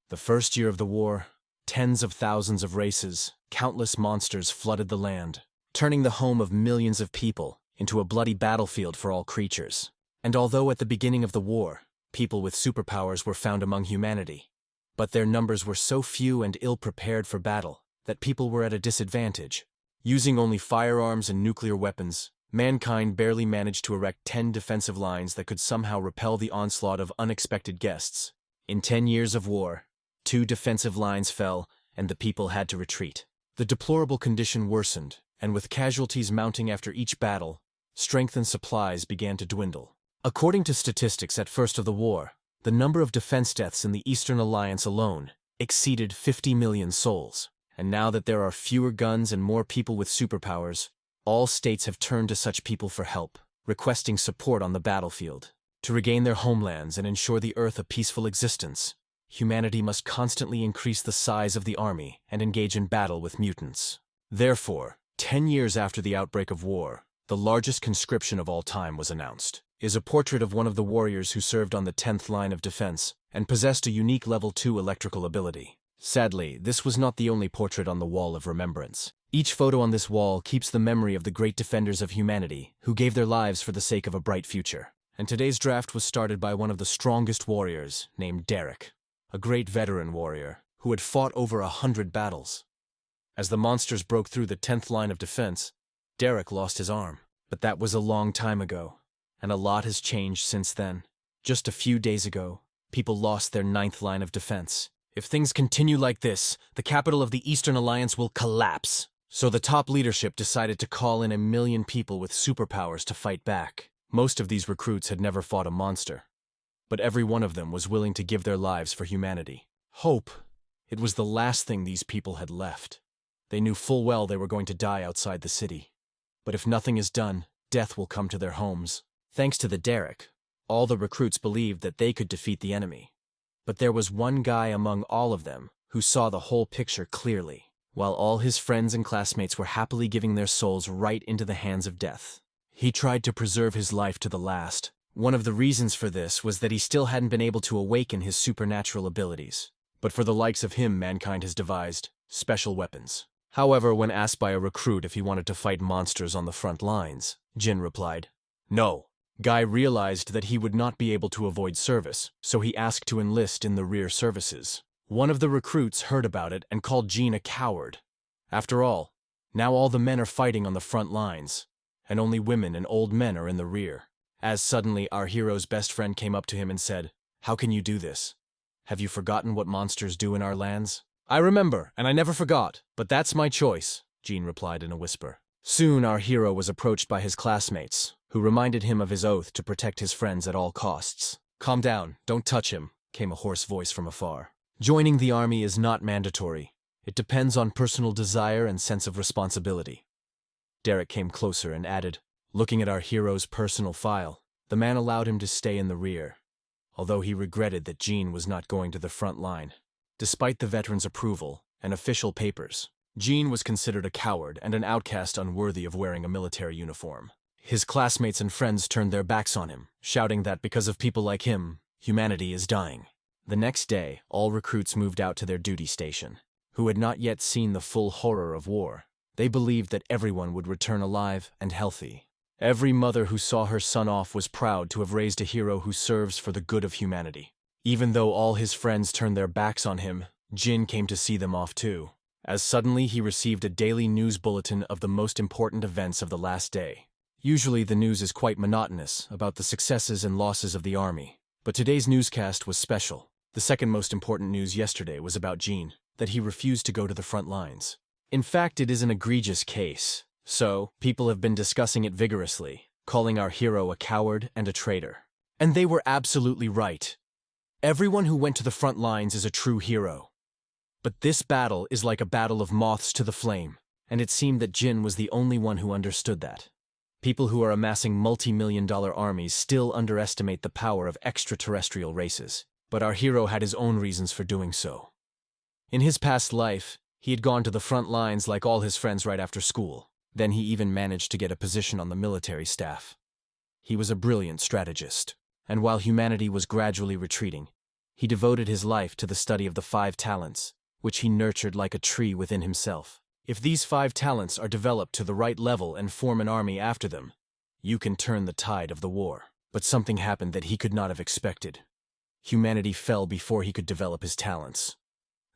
The first year of the war, tens of thousands of races, countless monsters flooded the land, turning the home of millions of people into a bloody battlefield for all creatures. And although at the beginning of the war, people with superpowers were found among humanity, but their numbers were so few and ill-prepared for battle that people were at a disadvantage. Using only firearms and nuclear weapons, mankind barely managed to erect 10 defensive lines that could somehow repel the onslaught of unexpected guests. In 10 years of war, 2 defensive lines fell, and the people had to retreat. The deplorable condition worsened, and with casualties mounting after each battle, strength and supplies began to dwindle. According to statistics at first of the war, the number of defense deaths in the Eastern Alliance alone exceeded 50 million souls. And now that there are fewer guns and more people with superpowers, all states have turned to such people for help, requesting support on the battlefield. To regain their homelands and ensure the Earth a peaceful existence, humanity must constantly increase the size of the army and engage in battle with mutants. Therefore, 10 years after the outbreak of war, the largest conscription of all time was announced. Is a portrait of one of the warriors who served on the 10th line of defense and possessed a unique level 2 electrical ability. Sadly, this was not the only portrait on the wall of remembrance. Each photo on this wall keeps the memory of the great defenders of humanity who gave their lives for the sake of a bright future. And today's draft was started by one of the strongest warriors named Derek, a great veteran warrior who had fought over 100 battles. As the monsters broke through the 10th line of defense, Derek lost his arm. But that was a long time ago, and a lot has changed since then. Just a few days ago, people lost their 9th line of defense. If things continue like this, the capital of the Eastern Alliance will collapse. So the top leadership decided to call in 1 million people with superpowers to fight back. Most of these recruits had never fought a monster, but every one of them was willing to give their lives for humanity. Hope. It was the last thing these people had left. They knew full well they were going to die outside the city. But if nothing is done, death will come to their homes. Thanks to the Derek, all the recruits believed that they could defeat the enemy. But there was one guy among all of them who saw the whole picture clearly, while all his friends and classmates were happily giving their souls right into the hands of death. He tried to preserve his life to the last. One of the reasons for this was that he still hadn't been able to awaken his supernatural abilities. But for the likes of him, mankind has devised special weapons. However, when asked by a recruit if he wanted to fight monsters on the front lines, Jin replied, "No." Guy realized that he would not be able to avoid service, so he asked to enlist in the rear services. One of the recruits heard about it and called Jin a coward. After all, now all the men are fighting on the front lines, and only women and old men are in the rear. As suddenly our hero's best friend came up to him and said, "How can you do this? Have you forgotten what monsters do in our lands?" "I remember, and I never forgot, but that's my choice," Jin replied in a whisper. Soon our hero was approached by his classmates, who reminded him of his oath to protect his friends at all costs. "Calm down, don't touch him," came a hoarse voice from afar. Joining the army is not mandatory. It depends on personal desire and sense of responsibility. Derek came closer and added, looking at our hero's personal file, the man allowed him to stay in the rear, although he regretted that Jin was not going to the front line. Despite the veteran's approval and official papers, Jin was considered a coward and an outcast unworthy of wearing a military uniform. His classmates and friends turned their backs on him, shouting that because of people like him, humanity is dying. The next day, all recruits moved out to their duty station, who had not yet seen the full horror of war. They believed that everyone would return alive and healthy. Every mother who saw her son off was proud to have raised a hero who serves for the good of humanity. Even though all his friends turned their backs on him, Jin came to see them off too, as suddenly he received a daily news bulletin of the most important events of the last day. Usually the news is quite monotonous about the successes and losses of the army, but today's newscast was special. The second most important news yesterday was about Jin, that he refused to go to the front lines. In fact, it is an egregious case, so people have been discussing it vigorously, calling our hero a coward and a traitor. And they were absolutely right. Everyone who went to the front lines is a true hero. But this battle is like a battle of moths to the flame, and it seemed that Jin was the only one who understood that. People who are amassing multi-million-dollar armies still underestimate the power of extraterrestrial races, but our hero had his own reasons for doing so. In his past life, he had gone to the front lines like all his friends right after school. Then he even managed to get a position on the military staff. He was a brilliant strategist, and while humanity was gradually retreating, He devoted his life to the study of the 5 talents, which he nurtured like a tree within himself. If these 5 talents are developed to the right level and form an army after them, you can turn the tide of the war. But something happened that he could not have expected. Humanity fell before he could develop his talents.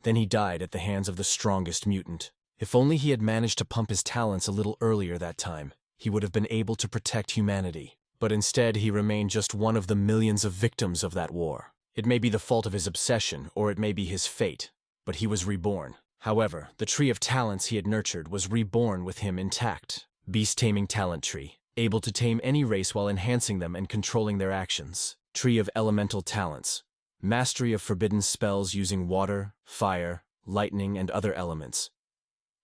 Then he died at the hands of the strongest mutant. If only he had managed to pump his talents a little earlier that time, he would have been able to protect humanity. But instead, he remained just one of the millions of victims of that war. It may be the fault of his obsession, or it may be his fate, but he was reborn. However, the tree of talents he had nurtured was reborn with him intact. Beast-taming talent tree, able to tame any race while enhancing them and controlling their actions. Tree of elemental talents, mastery of forbidden spells using water, fire, lightning, and other elements.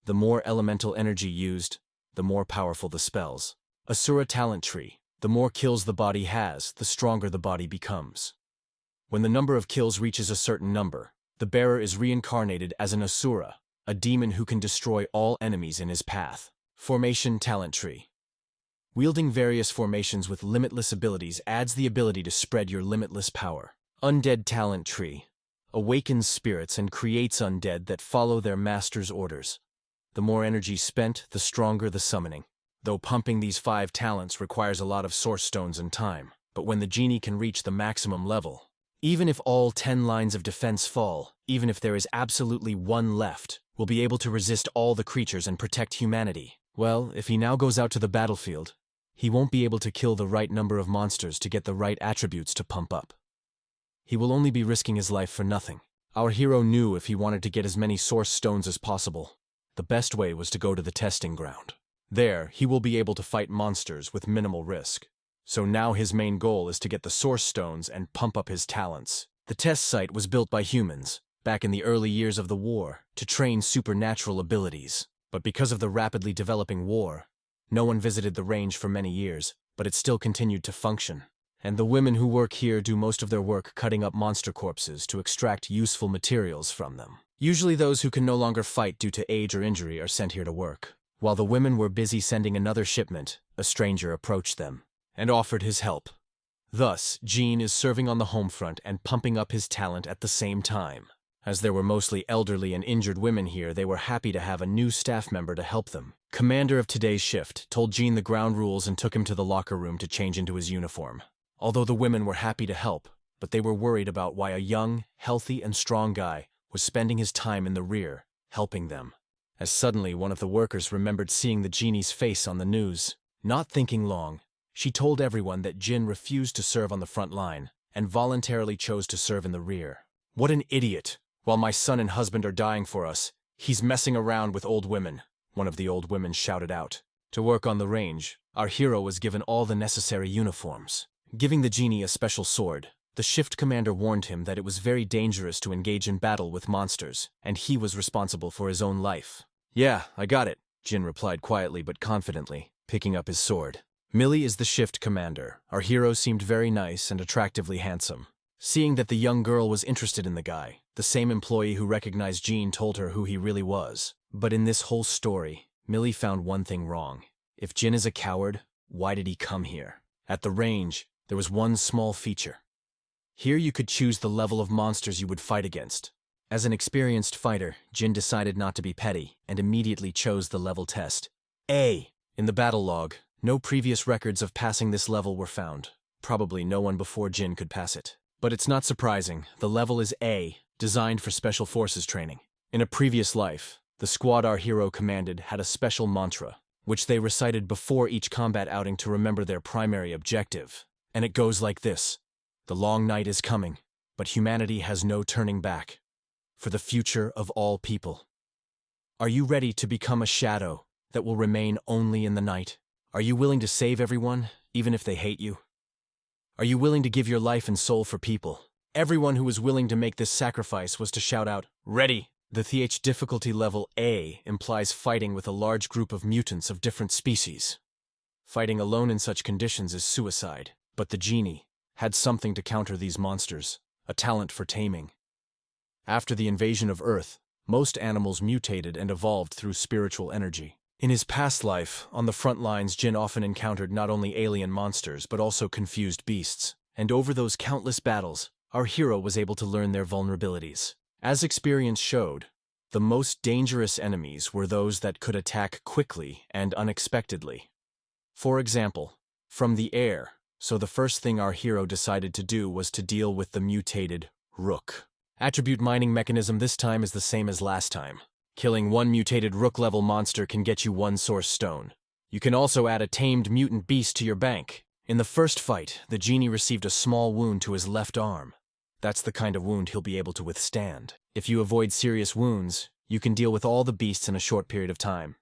The more elemental energy used, the more powerful the spells. Asura talent tree, the more kills the body has, the stronger the body becomes. When the number of kills reaches a certain number, the bearer is reincarnated as an Asura, a demon who can destroy all enemies in his path. Formation talent tree. Wielding various formations with limitless abilities adds the ability to spread your limitless power. Undead talent tree. Awakens spirits and creates undead that follow their master's orders. The more energy spent, the stronger the summoning. Though pumping these 5 talents requires a lot of source stones and time, but when the genie can reach the maximum level, even if all 10 lines of defense fall, even if there is absolutely 1 left, will be able to resist all the creatures and protect humanity. Well, if he now goes out to the battlefield, he won't be able to kill the right number of monsters to get the right attributes to pump up. He will only be risking his life for nothing. Our hero knew if he wanted to get as many source stones as possible, the best way was to go to the testing ground. There, he will be able to fight monsters with minimal risk. So now his main goal is to get the source stones and pump up his talents. The test site was built by humans, back in the early years of the war, to train supernatural abilities. But because of the rapidly developing war, no one visited the range for many years, but it still continued to function. And the women who work here do most of their work cutting up monster corpses to extract useful materials from them. Usually those who can no longer fight due to age or injury are sent here to work. While the women were busy sending another shipment, a stranger approached them and offered his help. Thus, Gene is serving on the home front and pumping up his talent at the same time. As there were mostly elderly and injured women here, they were happy to have a new staff member to help them. Commander of today's shift told Gene the ground rules and took him to the locker room to change into his uniform. Although the women were happy to help, but they were worried about why a young, healthy, and strong guy was spending his time in the rear, helping them. As suddenly one of the workers remembered seeing the genie's face on the news. Not thinking long, she told everyone that Jin refused to serve on the front line and voluntarily chose to serve in the rear. What an idiot! While my son and husband are dying for us, he's messing around with old women, one of the old women shouted out. To work on the range, our hero was given all the necessary uniforms. Giving the genie a special sword, the shift commander warned him that it was very dangerous to engage in battle with monsters, and he was responsible for his own life. Yeah, I got it, Jin replied quietly but confidently, picking up his sword. Millie is the shift commander. Our hero seemed very nice and attractively handsome. Seeing that the young girl was interested in the guy, the same employee who recognized Gene told her who he really was. But in this whole story, Millie found one thing wrong. If Jin is a coward, why did he come here? At the range, there was one small feature. Here you could choose the level of monsters you would fight against. As an experienced fighter, Jin decided not to be petty and immediately chose the level test. A. In the battle log, no previous records of passing this level were found. Probably no one before Jin could pass it. But it's not surprising, the level is A, designed for special forces training. In a previous life, the squad our hero commanded had a special mantra, which they recited before each combat outing to remember their primary objective. And it goes like this: the long night is coming, but humanity has no turning back. For the future of all people. Are you ready to become a shadow that will remain only in the night? Are you willing to save everyone, even if they hate you? Are you willing to give your life and soul for people? Everyone who was willing to make this sacrifice was to shout out, "Ready!" The difficulty level A implies fighting with a large group of mutants of different species. Fighting alone in such conditions is suicide, but the genie had something to counter these monsters, a talent for taming. After the invasion of Earth, most animals mutated and evolved through spiritual energy. In his past life, on the front lines, Jin often encountered not only alien monsters but also confused beasts. And over those countless battles, our hero was able to learn their vulnerabilities. As experience showed, the most dangerous enemies were those that could attack quickly and unexpectedly. For example, from the air, so the first thing our hero decided to do was to deal with the mutated rook. Attribute mining mechanism this time is the same as last time. Killing one mutated rook-level monster can get you one source stone. You can also add a tamed mutant beast to your bank. In the first fight, the genie received a small wound to his left arm. That's the kind of wound he'll be able to withstand. If you avoid serious wounds, you can deal with all the beasts in a short period of time.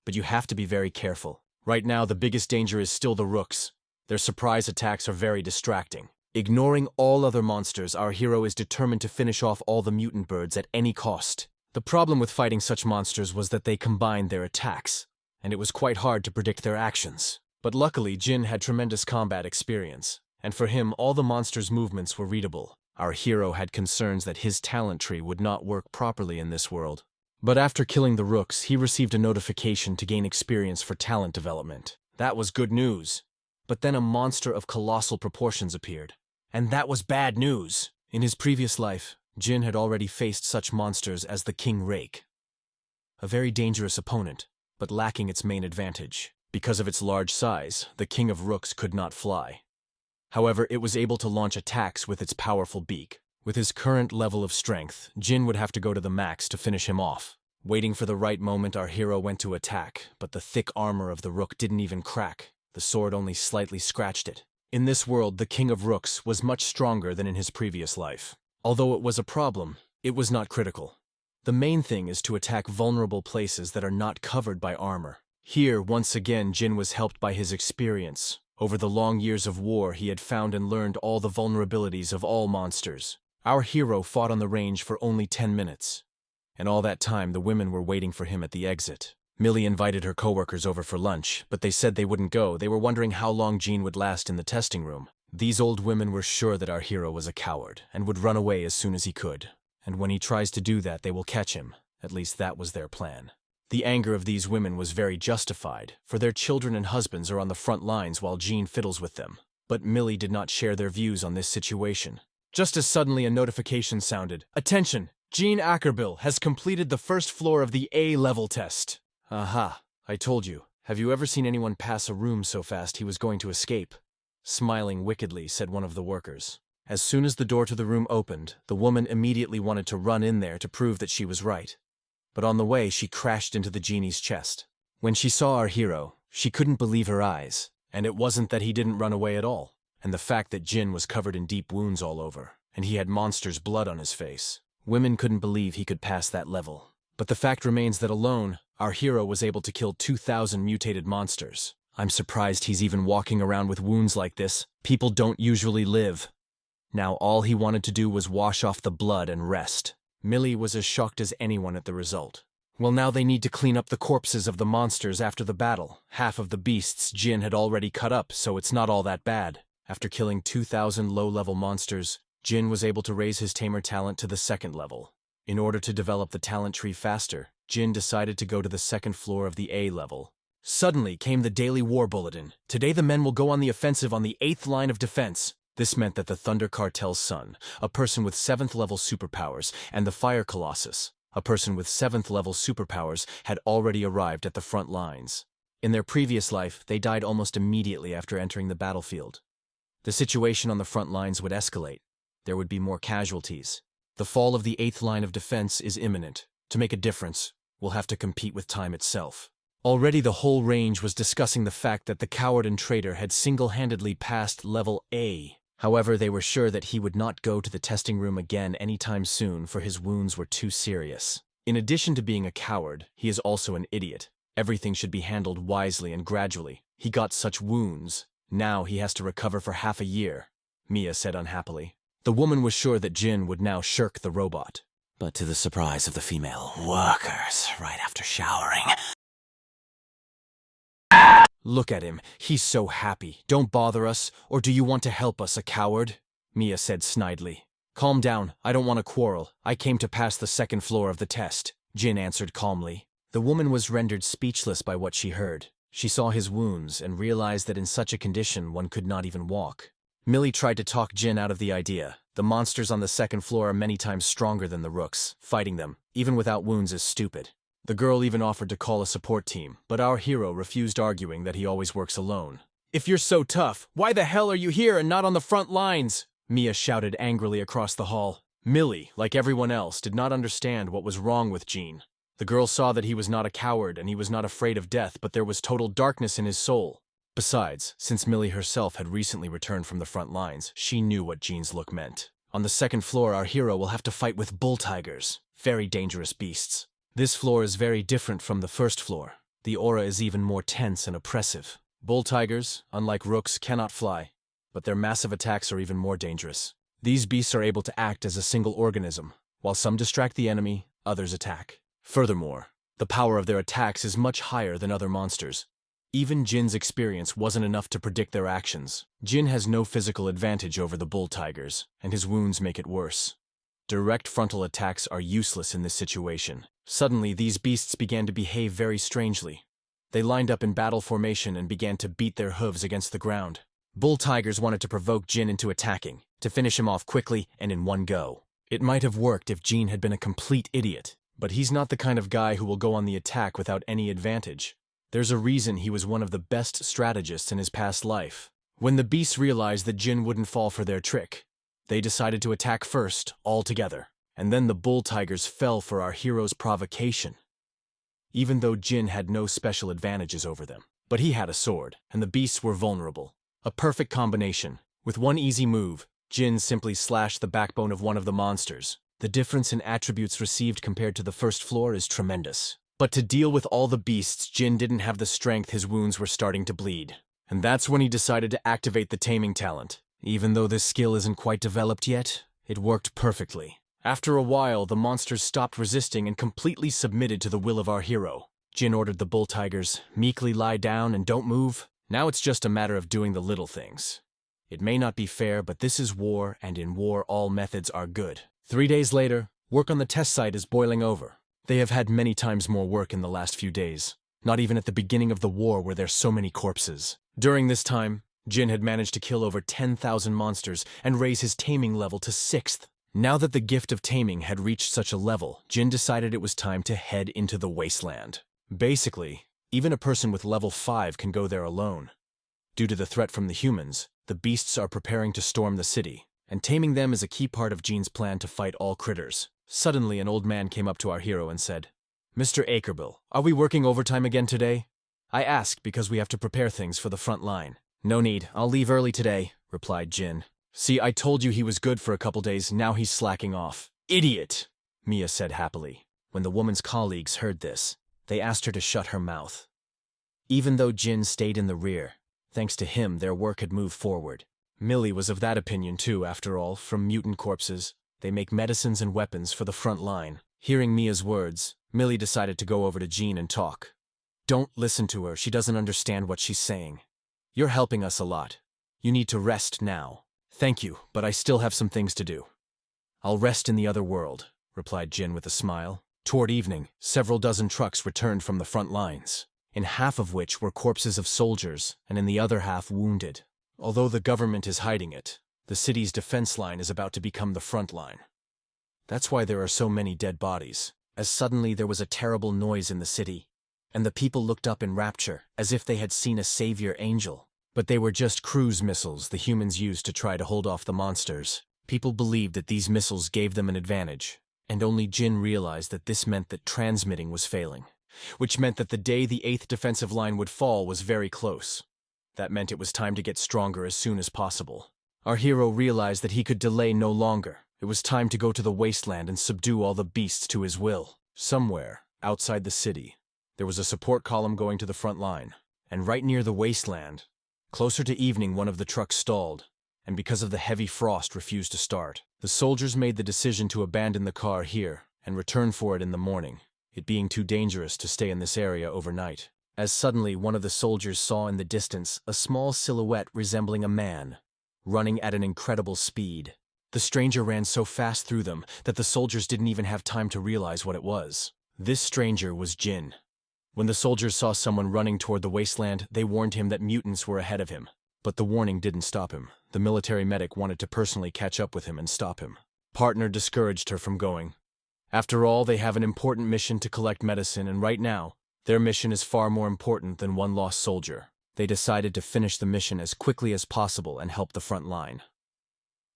But you have to be very careful. Right now, the biggest danger is still the rooks. Their surprise attacks are very distracting. Ignoring all other monsters, our hero is determined to finish off all the mutant birds at any cost. The problem with fighting such monsters was that they combined their attacks, and it was quite hard to predict their actions. But luckily, Jin had tremendous combat experience, and for him, all the monsters' movements were readable. Our hero had concerns that his talent tree would not work properly in this world. But after killing the rooks, he received a notification to gain experience for talent development. That was good news. But then a monster of colossal proportions appeared. And that was bad news. In his previous life, Jin had already faced such monsters as the King Rake. A very dangerous opponent, but lacking its main advantage. Because of its large size, the King of Rooks could not fly. However, it was able to launch attacks with its powerful beak. With his current level of strength, Jin would have to go to the max to finish him off. Waiting for the right moment, our hero went to attack, but the thick armor of the rook didn't even crack. The sword only slightly scratched it. In this world, the King of Rooks was much stronger than in his previous life. Although it was a problem, it was not critical. The main thing is to attack vulnerable places that are not covered by armor. Here, once again, Jin was helped by his experience. Over the long years of war, he had found and learned all the vulnerabilities of all monsters. Our hero fought on the range for only 10 minutes. And all that time, the women were waiting for him at the exit. Millie invited her coworkers over for lunch, but they said they wouldn't go. They were wondering how long Jin would last in the testing room. These old women were sure that our hero was a coward and would run away as soon as he could. And when he tries to do that, they will catch him. At least that was their plan. The anger of these women was very justified, for their children and husbands are on the front lines while Jin fiddles with them. But Millie did not share their views on this situation. Just as suddenly a notification sounded. Attention! Jin Ackerbill has completed the first floor of the A-level test. Aha, I told you. Have you ever seen anyone pass a room so fast he was going to escape? Smiling wickedly, said one of the workers. As soon as the door to the room opened, the woman immediately wanted to run in there to prove that she was right. But on the way, she crashed into the genie's chest. When she saw our hero, she couldn't believe her eyes. And it wasn't that he didn't run away at all. And the fact that Jin was covered in deep wounds all over, and he had monster's blood on his face. Women couldn't believe he could pass that level. But the fact remains that alone, our hero was able to kill 2,000 mutated monsters. I'm surprised he's even walking around with wounds like this. People don't usually live. Now all he wanted to do was wash off the blood and rest. Millie was as shocked as anyone at the result. Well, now they need to clean up the corpses of the monsters after the battle. Half of the beasts Jin had already cut up, so it's not all that bad. After killing 2,000 low-level monsters, Jin was able to raise his tamer talent to the 2nd level. In order to develop the talent tree faster, Jin decided to go to the 2nd floor of the A level. Suddenly came the daily war bulletin. Today the men will go on the offensive on the 8th line of defense. This meant that the Thunder Cartel's son, a person with 7th level superpowers, and the Fire Colossus, a person with 7th level superpowers, had already arrived at the front lines. In their previous life, they died almost immediately after entering the battlefield. The situation on the front lines would escalate. There would be more casualties. The fall of the 8th line of defense is imminent. To make a difference, we'll have to compete with time itself. Already the whole range was discussing the fact that the coward and traitor had single-handedly passed level A. However, they were sure that he would not go to the testing room again anytime soon, for his wounds were too serious. In addition to being a coward, he is also an idiot. Everything should be handled wisely and gradually. He got such wounds. Now he has to recover for half a year, Mia said unhappily. The woman was sure that Jin would now shirk the robot. But to the surprise of the female workers, right after showering. Look at him. He's so happy. Don't bother us, or do you want to help us, a coward? Mia said snidely. Calm down. I don't want to quarrel. I came to pass the 2nd floor of the test, Jin answered calmly. The woman was rendered speechless by what she heard. She saw his wounds and realized that in such a condition one could not even walk. Millie tried to talk Jin out of the idea. The monsters on the second floor are many times stronger than the rooks. Fighting them, even without wounds, is stupid. The girl even offered to call a support team, but our hero refused, arguing that he always works alone. "If you're so tough, why the hell are you here and not on the front lines?" Mia shouted angrily across the hall. Millie, like everyone else, did not understand what was wrong with Jin. The girl saw that he was not a coward and he was not afraid of death, but there was total darkness in his soul. Besides, since Millie herself had recently returned from the front lines, she knew what Jin's look meant. On the second floor, our hero will have to fight with bull tigers, very dangerous beasts. This floor is very different from the first floor. The aura is even more tense and oppressive. Bull tigers, unlike rooks, cannot fly, but their massive attacks are even more dangerous. These beasts are able to act as a single organism. While some distract the enemy, others attack. Furthermore, the power of their attacks is much higher than other monsters. Even Jin's experience wasn't enough to predict their actions. Jin has no physical advantage over the bull tigers, and his wounds make it worse. Direct frontal attacks are useless in this situation. Suddenly, these beasts began to behave very strangely. They lined up in battle formation and began to beat their hooves against the ground. Bull tigers wanted to provoke Jin into attacking, to finish him off quickly and in one go. It might have worked if Jin had been a complete idiot, but he's not the kind of guy who will go on the attack without any advantage. There's a reason he was one of the best strategists in his past life. When the beasts realized that Jin wouldn't fall for their trick, they decided to attack first, all together. And then the bull tigers fell for our hero's provocation. Even though Jin had no special advantages over them. But he had a sword, and the beasts were vulnerable. A perfect combination. With one easy move, Jin simply slashed the backbone of one of the monsters. The difference in attributes received compared to the first floor is tremendous. But to deal with all the beasts, Jin didn't have the strength. His wounds were starting to bleed. And that's when he decided to activate the taming talent. Even though this skill isn't quite developed yet, it worked perfectly. After a while, the monsters stopped resisting and completely submitted to the will of our hero. Jin ordered the bull tigers, "Meekly lie down and don't move. Now it's just a matter of doing the little things. It may not be fair, but this is war, and in war all methods are good." 3 days later, work on the test site is boiling over. They have had many times more work in the last few days. Not even at the beginning of the war were there so many corpses. During this time, Jin had managed to kill over 10,000 monsters and raise his taming level to 6th. Now that the gift of taming had reached such a level, Jin decided it was time to head into the wasteland. Basically, even a person with level 5 can go there alone. Due to the threat from the humans, the beasts are preparing to storm the city, and taming them is a key part of Jin's plan to fight all critters. Suddenly, an old man came up to our hero and said, "Mr. Akerbill, are we working overtime again today?" "I ask because we have to prepare things for the front line." "No need, I'll leave early today," replied Jin. "See, I told you he was good for a couple days, now he's slacking off." "Idiot," Mia said happily. When the woman's colleagues heard this, they asked her to shut her mouth. Even though Jin stayed in the rear, thanks to him their work had moved forward. Millie was of that opinion too, after all. From mutant corpses, they make medicines and weapons for the front line. Hearing Mia's words, Millie decided to go over to Jin and talk. "Don't listen to her, she doesn't understand what she's saying. You're helping us a lot. You need to rest now." "Thank you, but I still have some things to do." "I'll rest in the other world," replied Jin with a smile. Toward evening, several dozen trucks returned from the front lines, in half of which were corpses of soldiers, and in the other half wounded. Although the government is hiding it, the city's defense line is about to become the front line. That's why there are so many dead bodies. As suddenly there was a terrible noise in the city, and the people looked up in rapture, as if they had seen a savior angel. But they were just cruise missiles the humans used to try to hold off the monsters. People believed that these missiles gave them an advantage, and only Jin realized that this meant that transmitting was failing, which meant that the day the 8th defensive line would fall was very close. That meant it was time to get stronger as soon as possible. Our hero realized that he could delay no longer. It was time to go to the wasteland and subdue all the beasts to his will. Somewhere, outside the city, there was a support column going to the front line, and right near the wasteland, closer to evening, one of the trucks stalled, and because of the heavy frost refused to start. The soldiers made the decision to abandon the car here and return for it in the morning, it being too dangerous to stay in this area overnight. As suddenly one of the soldiers saw in the distance a small silhouette resembling a man, running at an incredible speed. The stranger ran so fast through them that the soldiers didn't even have time to realize what it was. This stranger was Jin. When the soldiers saw someone running toward the wasteland, they warned him that mutants were ahead of him. But the warning didn't stop him. The military medic wanted to personally catch up with him and stop him. Partner discouraged her from going. After all, they have an important mission to collect medicine, and right now, their mission is far more important than one lost soldier. They decided to finish the mission as quickly as possible and help the front line.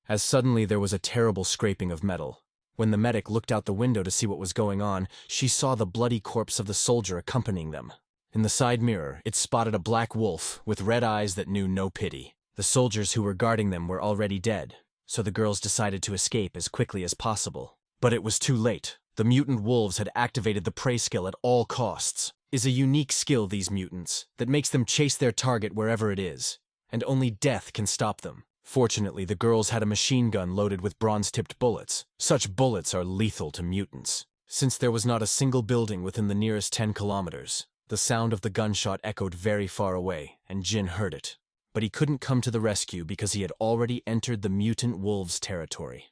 As suddenly there was a terrible scraping of metal. When the medic looked out the window to see what was going on, she saw the bloody corpse of the soldier accompanying them. In the side mirror, it spotted a black wolf with red eyes that knew no pity. The soldiers who were guarding them were already dead, so the girls decided to escape as quickly as possible. But it was too late. The mutant wolves had activated the prey skill at all costs. Is a unique skill, these mutants, that makes them chase their target wherever it is, and only death can stop them. Fortunately, the girls had a machine gun loaded with bronze-tipped bullets. Such bullets are lethal to mutants. Since there was not a single building within the nearest 10 kilometers, the sound of the gunshot echoed very far away, and Jin heard it. But he couldn't come to the rescue because he had already entered the mutant wolves' territory,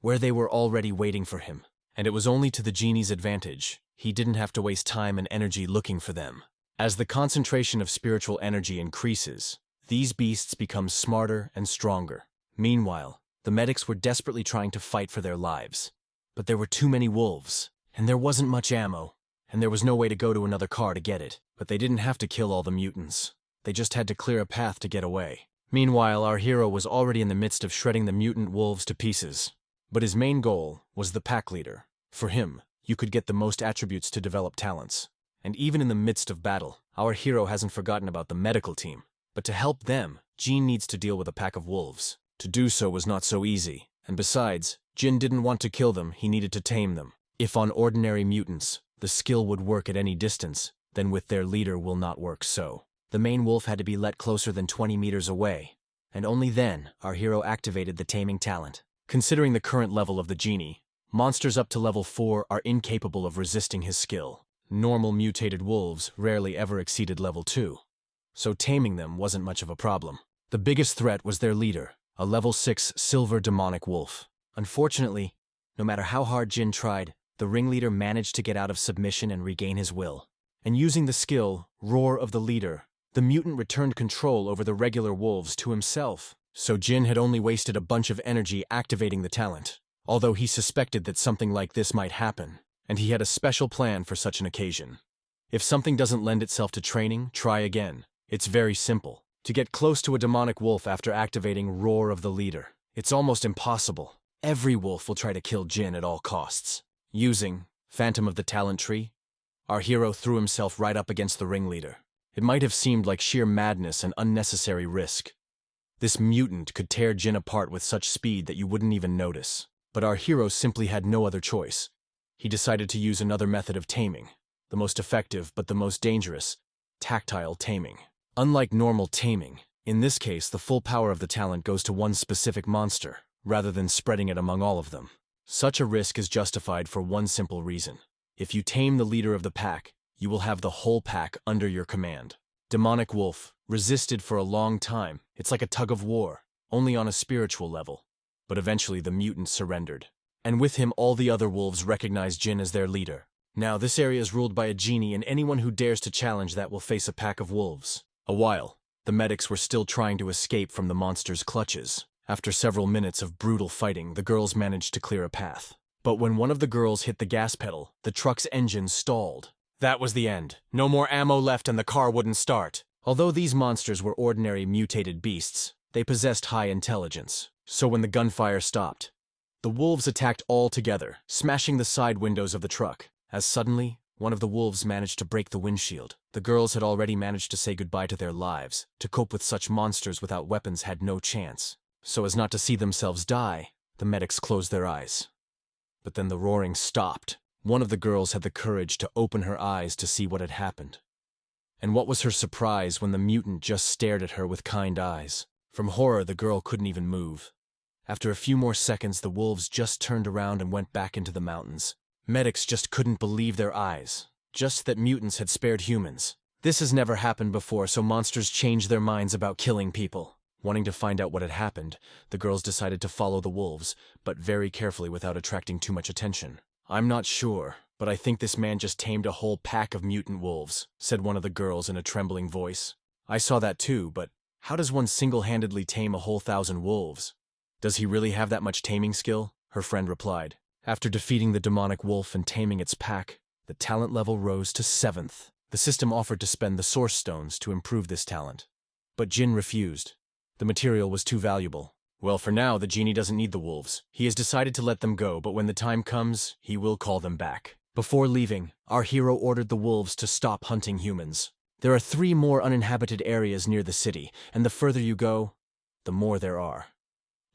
where they were already waiting for him. And it was only to the genie's advantage. He didn't have to waste time and energy looking for them. As the concentration of spiritual energy increases, these beasts become smarter and stronger. Meanwhile, the medics were desperately trying to fight for their lives. But there were too many wolves, and there wasn't much ammo, and there was no way to go to another car to get it. But they didn't have to kill all the mutants. They just had to clear a path to get away. Meanwhile, our hero was already in the midst of shredding the mutant wolves to pieces. But his main goal was the pack leader. For him, you could get the most attributes to develop talents. And even in the midst of battle, our hero hasn't forgotten about the medical team. But to help them, Jin needs to deal with a pack of wolves. To do so was not so easy. And besides, Jin didn't want to kill them, he needed to tame them. If on ordinary mutants, the skill would work at any distance, then with their leader will not work so. The main wolf had to be let closer than 20 meters away. And only then, our hero activated the taming talent. Considering the current level of the genie, monsters up to level 4 are incapable of resisting his skill. Normal mutated wolves rarely ever exceeded level 2. So taming them wasn't much of a problem. The biggest threat was their leader, a level 6 silver demonic wolf. Unfortunately, no matter how hard Jin tried, the ringleader managed to get out of submission and regain his will. And using the skill, Roar of the Leader, the mutant returned control over the regular wolves to himself. So Jin had only wasted a bunch of energy activating the talent, although he suspected that something like this might happen, and he had a special plan for such an occasion. If something doesn't lend itself to training, try again. It's very simple. To get close to a demonic wolf after activating Roar of the Leader, it's almost impossible. Every wolf will try to kill Jin at all costs. Using Phantom of the Talent Tree, our hero threw himself right up against the ringleader. It might have seemed like sheer madness and unnecessary risk. This mutant could tear Jin apart with such speed that you wouldn't even notice. But our hero simply had no other choice. He decided to use another method of taming, the most effective but the most dangerous, tactile taming. Unlike normal taming, in this case the full power of the talent goes to one specific monster, rather than spreading it among all of them. Such a risk is justified for one simple reason. If you tame the leader of the pack, you will have the whole pack under your command. Demonic Wolf resisted for a long time. It's like a tug of war, only on a spiritual level. But eventually the mutant surrendered. And with him all the other wolves recognized Jin as their leader. Now this area is ruled by a genie, and anyone who dares to challenge that will face a pack of wolves. A while, the medics were still trying to escape from the monster's clutches. After several minutes of brutal fighting, the girls managed to clear a path. But when one of the girls hit the gas pedal, the truck's engine stalled. That was the end. No more ammo left and the car wouldn't start. Although these monsters were ordinary mutated beasts, they possessed high intelligence. So when the gunfire stopped, the wolves attacked all together, smashing the side windows of the truck. As suddenly, one of the wolves managed to break the windshield. The girls had already managed to say goodbye to their lives. To cope with such monsters without weapons had no chance. So as not to see themselves die, the medics closed their eyes. But then the roaring stopped. One of the girls had the courage to open her eyes to see what had happened. And what was her surprise when the mutant just stared at her with kind eyes. From horror, the girl couldn't even move. After a few more seconds, the wolves just turned around and went back into the mountains. Medics just couldn't believe their eyes. Just that mutants had spared humans. This has never happened before, so monsters changed their minds about killing people. Wanting to find out what had happened, the girls decided to follow the wolves, but very carefully without attracting too much attention. "I'm not sure, but I think this man just tamed a whole pack of mutant wolves," said one of the girls in a trembling voice. "I saw that too, but How does one single-handedly tame a whole 1,000 wolves? Does he really have that much taming skill? Her friend replied. After defeating the demonic wolf and taming its pack, the talent level rose to 7th. The system offered to spend the source stones to improve this talent. But Jin refused. The material was too valuable. Well, for now, the genie doesn't need the wolves. He has decided to let them go, but when the time comes, he will call them back. Before leaving, our hero ordered the wolves to stop hunting humans. There are 3 more uninhabited areas near the city, and the further you go, the more there are.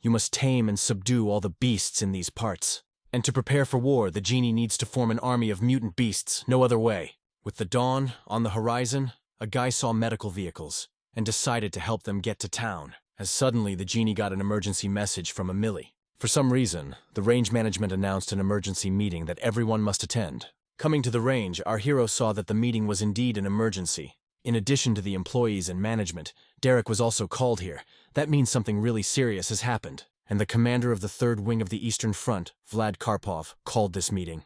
You must tame and subdue all the beasts in these parts. And to prepare for war, the genie needs to form an army of mutant beasts, no other way. With the dawn on the horizon, a guy saw medical vehicles and decided to help them get to town, as suddenly the genie got an emergency message from a Millie. For some reason, the range management announced an emergency meeting that everyone must attend. Coming to the range, our hero saw that the meeting was indeed an emergency. In addition to the employees and management, Derek was also called here. That means something really serious has happened, and the commander of the 3rd Wing of the Eastern Front, Vlad Karpov, called this meeting.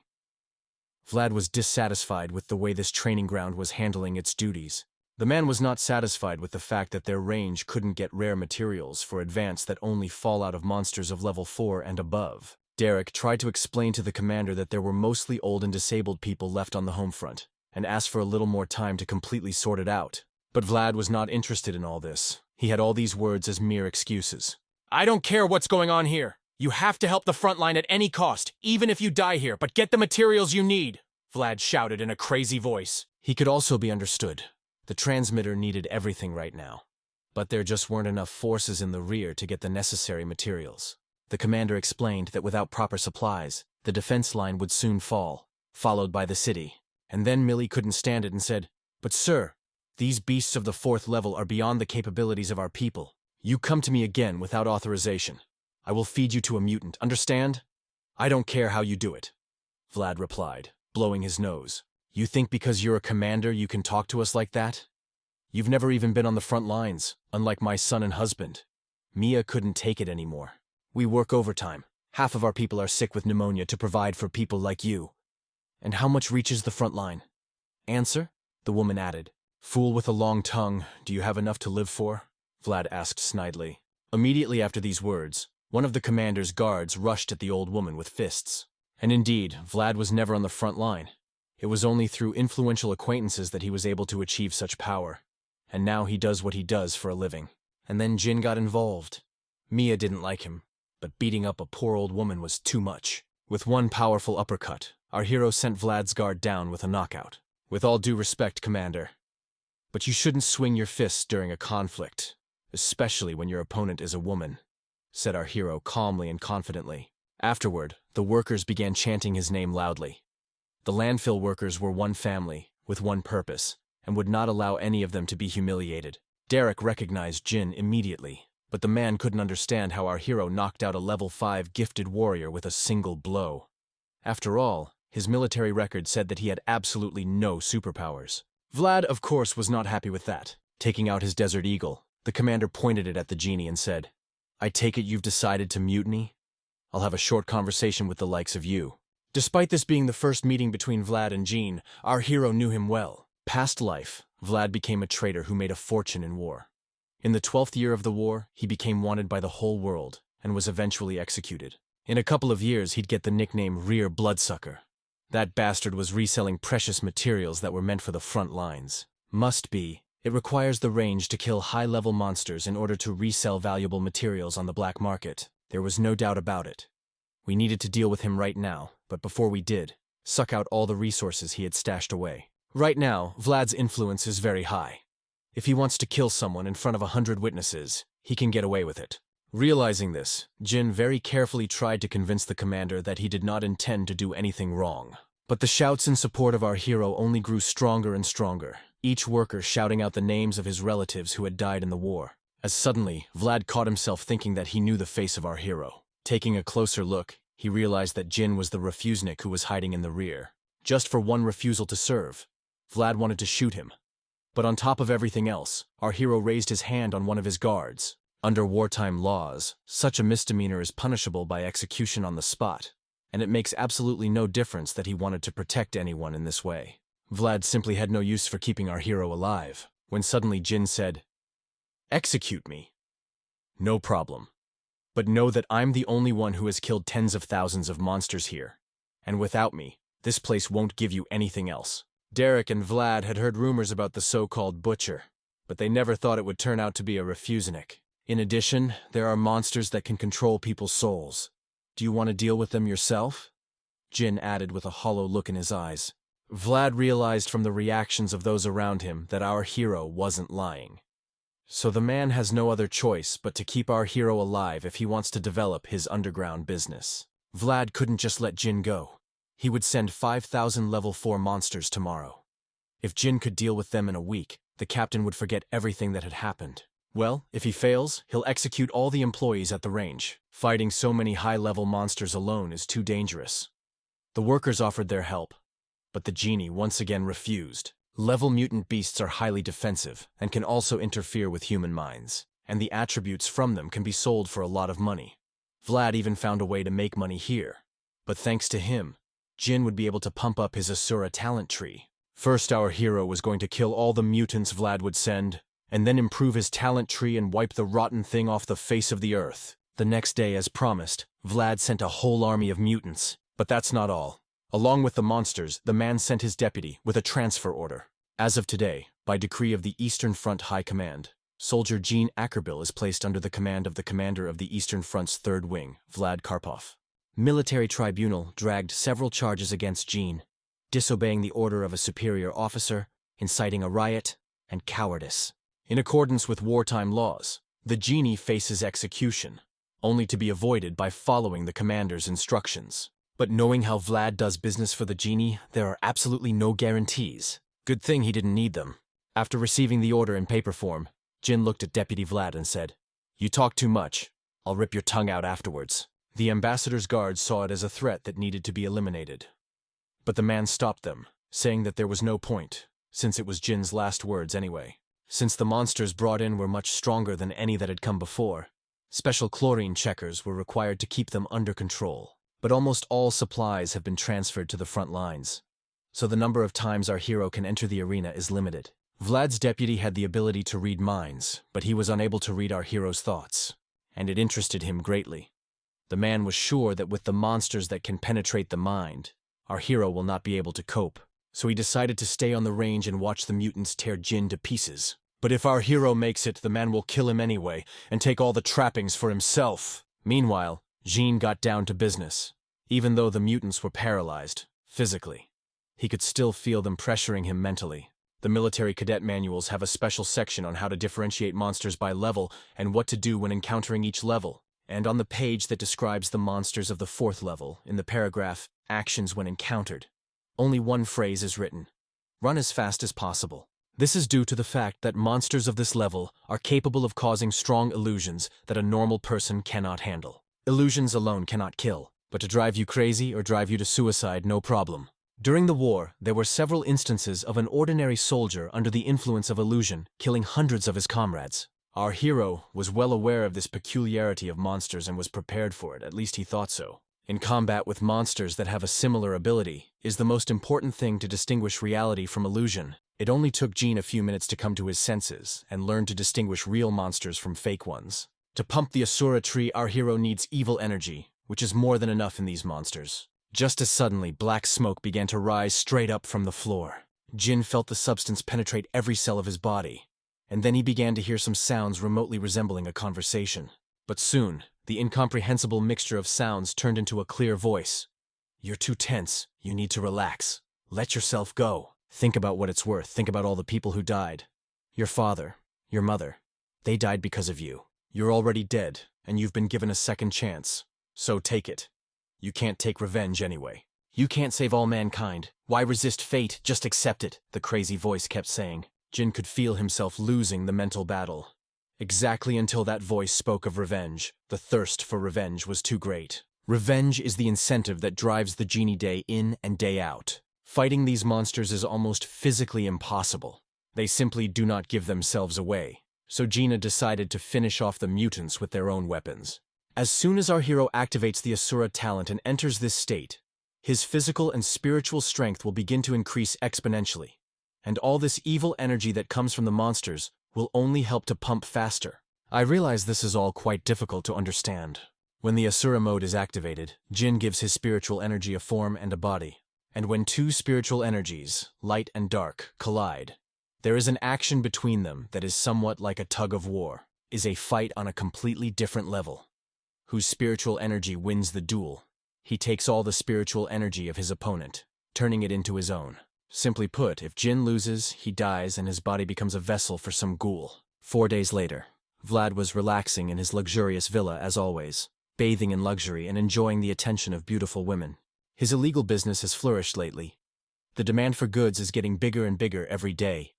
Vlad was dissatisfied with the way this training ground was handling its duties. The man was not satisfied with the fact that their range couldn't get rare materials for advance that only fall out of monsters of level 4 and above. Derek tried to explain to the commander that there were mostly old and disabled people left on the home front, and asked for a little more time to completely sort it out. But Vlad was not interested in all this. He had all these words as mere excuses. I don't care what's going on here. You have to help the front line at any cost, even if you die here, but get the materials you need, Vlad shouted in a crazy voice. He could also be understood. The transmitter needed everything right now. But there just weren't enough forces in the rear to get the necessary materials. The commander explained that without proper supplies, the defense line would soon fall, followed by the city. And then Millie couldn't stand it and said, But sir, these beasts of the 4th level are beyond the capabilities of our people. You come to me again without authorization. I will feed you to a mutant, understand? I don't care how you do it, Vlad replied, blowing his nose. You think because you're a commander you can talk to us like that? You've never even been on the front lines, unlike my son and husband. Mia couldn't take it anymore. We work overtime. Half of our people are sick with pneumonia to provide for people like you. And how much reaches the front line? Answer? The woman added. Fool with a long tongue, do you have enough to live for? Vlad asked snidely. Immediately after these words, one of the commander's guards rushed at the old woman with fists. And indeed, Vlad was never on the front line. It was only through influential acquaintances that he was able to achieve such power. And now he does what he does for a living. And then Jin got involved. Mia didn't like him, but beating up a poor old woman was too much. With one powerful uppercut, our hero sent Vlad's guard down with a knockout. With all due respect, Commander, but you shouldn't swing your fists during a conflict, especially when your opponent is a woman, said our hero calmly and confidently. Afterward, the workers began chanting his name loudly. The landfill workers were one family, with one purpose, and would not allow any of them to be humiliated. Derek recognized Jin immediately, but the man couldn't understand how our hero knocked out a level 5 gifted warrior with a single blow. After all, his military record said that he had absolutely no superpowers. Vlad, of course, was not happy with that. Taking out his Desert Eagle, the commander pointed it at the genie and said, I take it you've decided to mutiny? I'll have a short conversation with the likes of you. Despite this being the first meeting between Vlad and Jean, our hero knew him well. Past life, Vlad became a traitor who made a fortune in war. In the 12th year of the war, he became wanted by the whole world and was eventually executed. In a couple of years, he'd get the nickname Rear Bloodsucker. That bastard was reselling precious materials that were meant for the front lines. Must be. It requires the range to kill high-level monsters in order to resell valuable materials on the black market. There was no doubt about it. We needed to deal with him right now, but before we did, suck out all the resources he had stashed away. Right now, Vlad's influence is very high. If he wants to kill someone in front of 100 witnesses, he can get away with it. Realizing this, Jin very carefully tried to convince the commander that he did not intend to do anything wrong. But the shouts in support of our hero only grew stronger and stronger, each worker shouting out the names of his relatives who had died in the war. As suddenly, Vlad caught himself thinking that he knew the face of our hero. Taking a closer look, he realized that Jin was the refusnik who was hiding in the rear. Just for one refusal to serve, Vlad wanted to shoot him. But on top of everything else, our hero raised his hand on one of his guards. Under wartime laws, such a misdemeanor is punishable by execution on the spot, and it makes absolutely no difference that he wanted to protect anyone in this way. Vlad simply had no use for keeping our hero alive, when suddenly Jin said, Execute me. No problem. But know that I'm the only one who has killed tens of thousands of monsters here. And without me, this place won't give you anything else. Derek and Vlad had heard rumors about the so-called Butcher, but they never thought it would turn out to be a refusenik. In addition, there are monsters that can control people's souls. Do you want to deal with them yourself? Jin added with a hollow look in his eyes. Vlad realized from the reactions of those around him that our hero wasn't lying. So the man has no other choice but to keep our hero alive if he wants to develop his underground business. Vlad couldn't just let Jin go. He would send 5,000 level 4 monsters tomorrow. If Jin could deal with them in a week, the captain would forget everything that had happened. Well, if he fails, he'll execute all the employees at the range. Fighting so many high-level monsters alone is too dangerous. The workers offered their help, but the genie once again refused. Level mutant beasts are highly defensive and can also interfere with human minds, and the attributes from them can be sold for a lot of money. Vlad even found a way to make money here, but thanks to him, Jin would be able to pump up his Asura talent tree. First, our hero was going to kill all the mutants Vlad would send, and then improve his talent tree and wipe the rotten thing off the face of the earth. The next day, as promised, Vlad sent a whole army of mutants. But that's not all. Along with the monsters, the man sent his deputy with a transfer order. As of today, by decree of the Eastern Front High Command, Soldier Gene Ackerbill is placed under the command of the commander of the Eastern Front's 3rd Wing, Vlad Karpov. Military tribunal dragged several charges against Gene, disobeying the order of a superior officer, inciting a riot, and cowardice. In accordance with wartime laws, the genie faces execution, only to be avoided by following the commander's instructions. But knowing how Vlad does business for the genie, there are absolutely no guarantees. Good thing he didn't need them. After receiving the order in paper form, Jin looked at Deputy Vlad and said, "You talk too much. I'll rip your tongue out afterwards." The ambassador's guards saw it as a threat that needed to be eliminated. But the man stopped them, saying that there was no point, since it was Jin's last words anyway. Since the monsters brought in were much stronger than any that had come before, special chlorine checkers were required to keep them under control. But almost all supplies have been transferred to the front lines, so the number of times our hero can enter the arena is limited. Vlad's deputy had the ability to read minds, but he was unable to read our hero's thoughts, and it interested him greatly. The man was sure that with the monsters that can penetrate the mind, our hero will not be able to cope, so he decided to stay on the range and watch the mutants tear Jin to pieces. But if our hero makes it, the man will kill him anyway, and take all the trappings for himself. Meanwhile, Jean got down to business. Even though the mutants were paralyzed, physically, he could still feel them pressuring him mentally. The military cadet manuals have a special section on how to differentiate monsters by level and what to do when encountering each level. And on the page that describes the monsters of the 4th level, in the paragraph, Actions when encountered, only one phrase is written: run as fast as possible. This is due to the fact that monsters of this level are capable of causing strong illusions that a normal person cannot handle. Illusions alone cannot kill, but to drive you crazy or drive you to suicide, no problem. During the war, there were several instances of an ordinary soldier under the influence of illusion killing hundreds of his comrades. Our hero was well aware of this peculiarity of monsters and was prepared for it, at least he thought so. In combat with monsters that have a similar ability is the most important thing to distinguish reality from illusion. It only took Gene a few minutes to come to his senses and learn to distinguish real monsters from fake ones. To pump the Asura tree, our hero needs evil energy, which is more than enough in these monsters. Just as suddenly, black smoke began to rise straight up from the floor. Jin felt the substance penetrate every cell of his body, and then he began to hear some sounds remotely resembling a conversation. But soon, the incomprehensible mixture of sounds turned into a clear voice. "You're too tense. You need to relax. Let yourself go. Think about what it's worth. Think about all the people who died. Your father, your mother, they died because of you. You're already dead, and you've been given a second chance. So take it. You can't take revenge anyway. You can't save all mankind. Why resist fate? Just accept it," the crazy voice kept saying. Jin could feel himself losing the mental battle. Exactly until that voice spoke of revenge, the thirst for revenge was too great. Revenge is the incentive that drives the genie day in and day out. Fighting these monsters is almost physically impossible. They simply do not give themselves away. So Gina decided to finish off the mutants with their own weapons. As soon as our hero activates the Asura talent and enters this state, his physical and spiritual strength will begin to increase exponentially, and all this evil energy that comes from the monsters will only help to pump faster. I realize this is all quite difficult to understand. When the Asura mode is activated, Jin gives his spiritual energy a form and a body. And when two spiritual energies, light and dark, collide, there is an action between them that is somewhat like a tug of war, is a fight on a completely different level. Whose spiritual energy wins the duel. He takes all the spiritual energy of his opponent, turning it into his own. Simply put, if Jin loses, he dies and his body becomes a vessel for some ghoul. 4 days later, Vlad was relaxing in his luxurious villa as always, bathing in luxury and enjoying the attention of beautiful women. His illegal business has flourished lately. The demand for goods is getting bigger and bigger every day.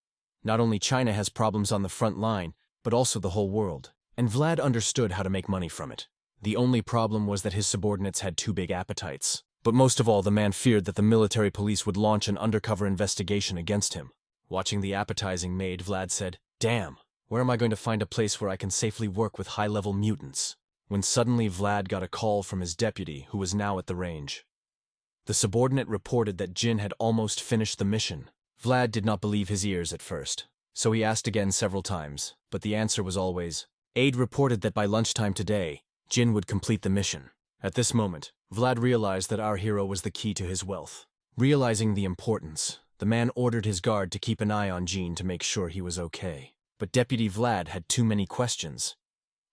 Not only China has problems on the front line, but also the whole world. And Vlad understood how to make money from it. The only problem was that his subordinates had too big appetites. But most of all, the man feared that the military police would launch an undercover investigation against him. Watching the appetizing maid, Vlad said, "Damn, where am I going to find a place where I can safely work with high-level mutants?" When suddenly Vlad got a call from his deputy, who was now at the range. The subordinate reported that Jin had almost finished the mission. Vlad did not believe his ears at first, so he asked again several times, but the answer was always, "Aide reported that by lunchtime today, Jin would complete the mission." At this moment, Vlad realized that our hero was the key to his wealth. Realizing the importance, the man ordered his guard to keep an eye on Jin to make sure he was okay. But Deputy Vlad had too many questions.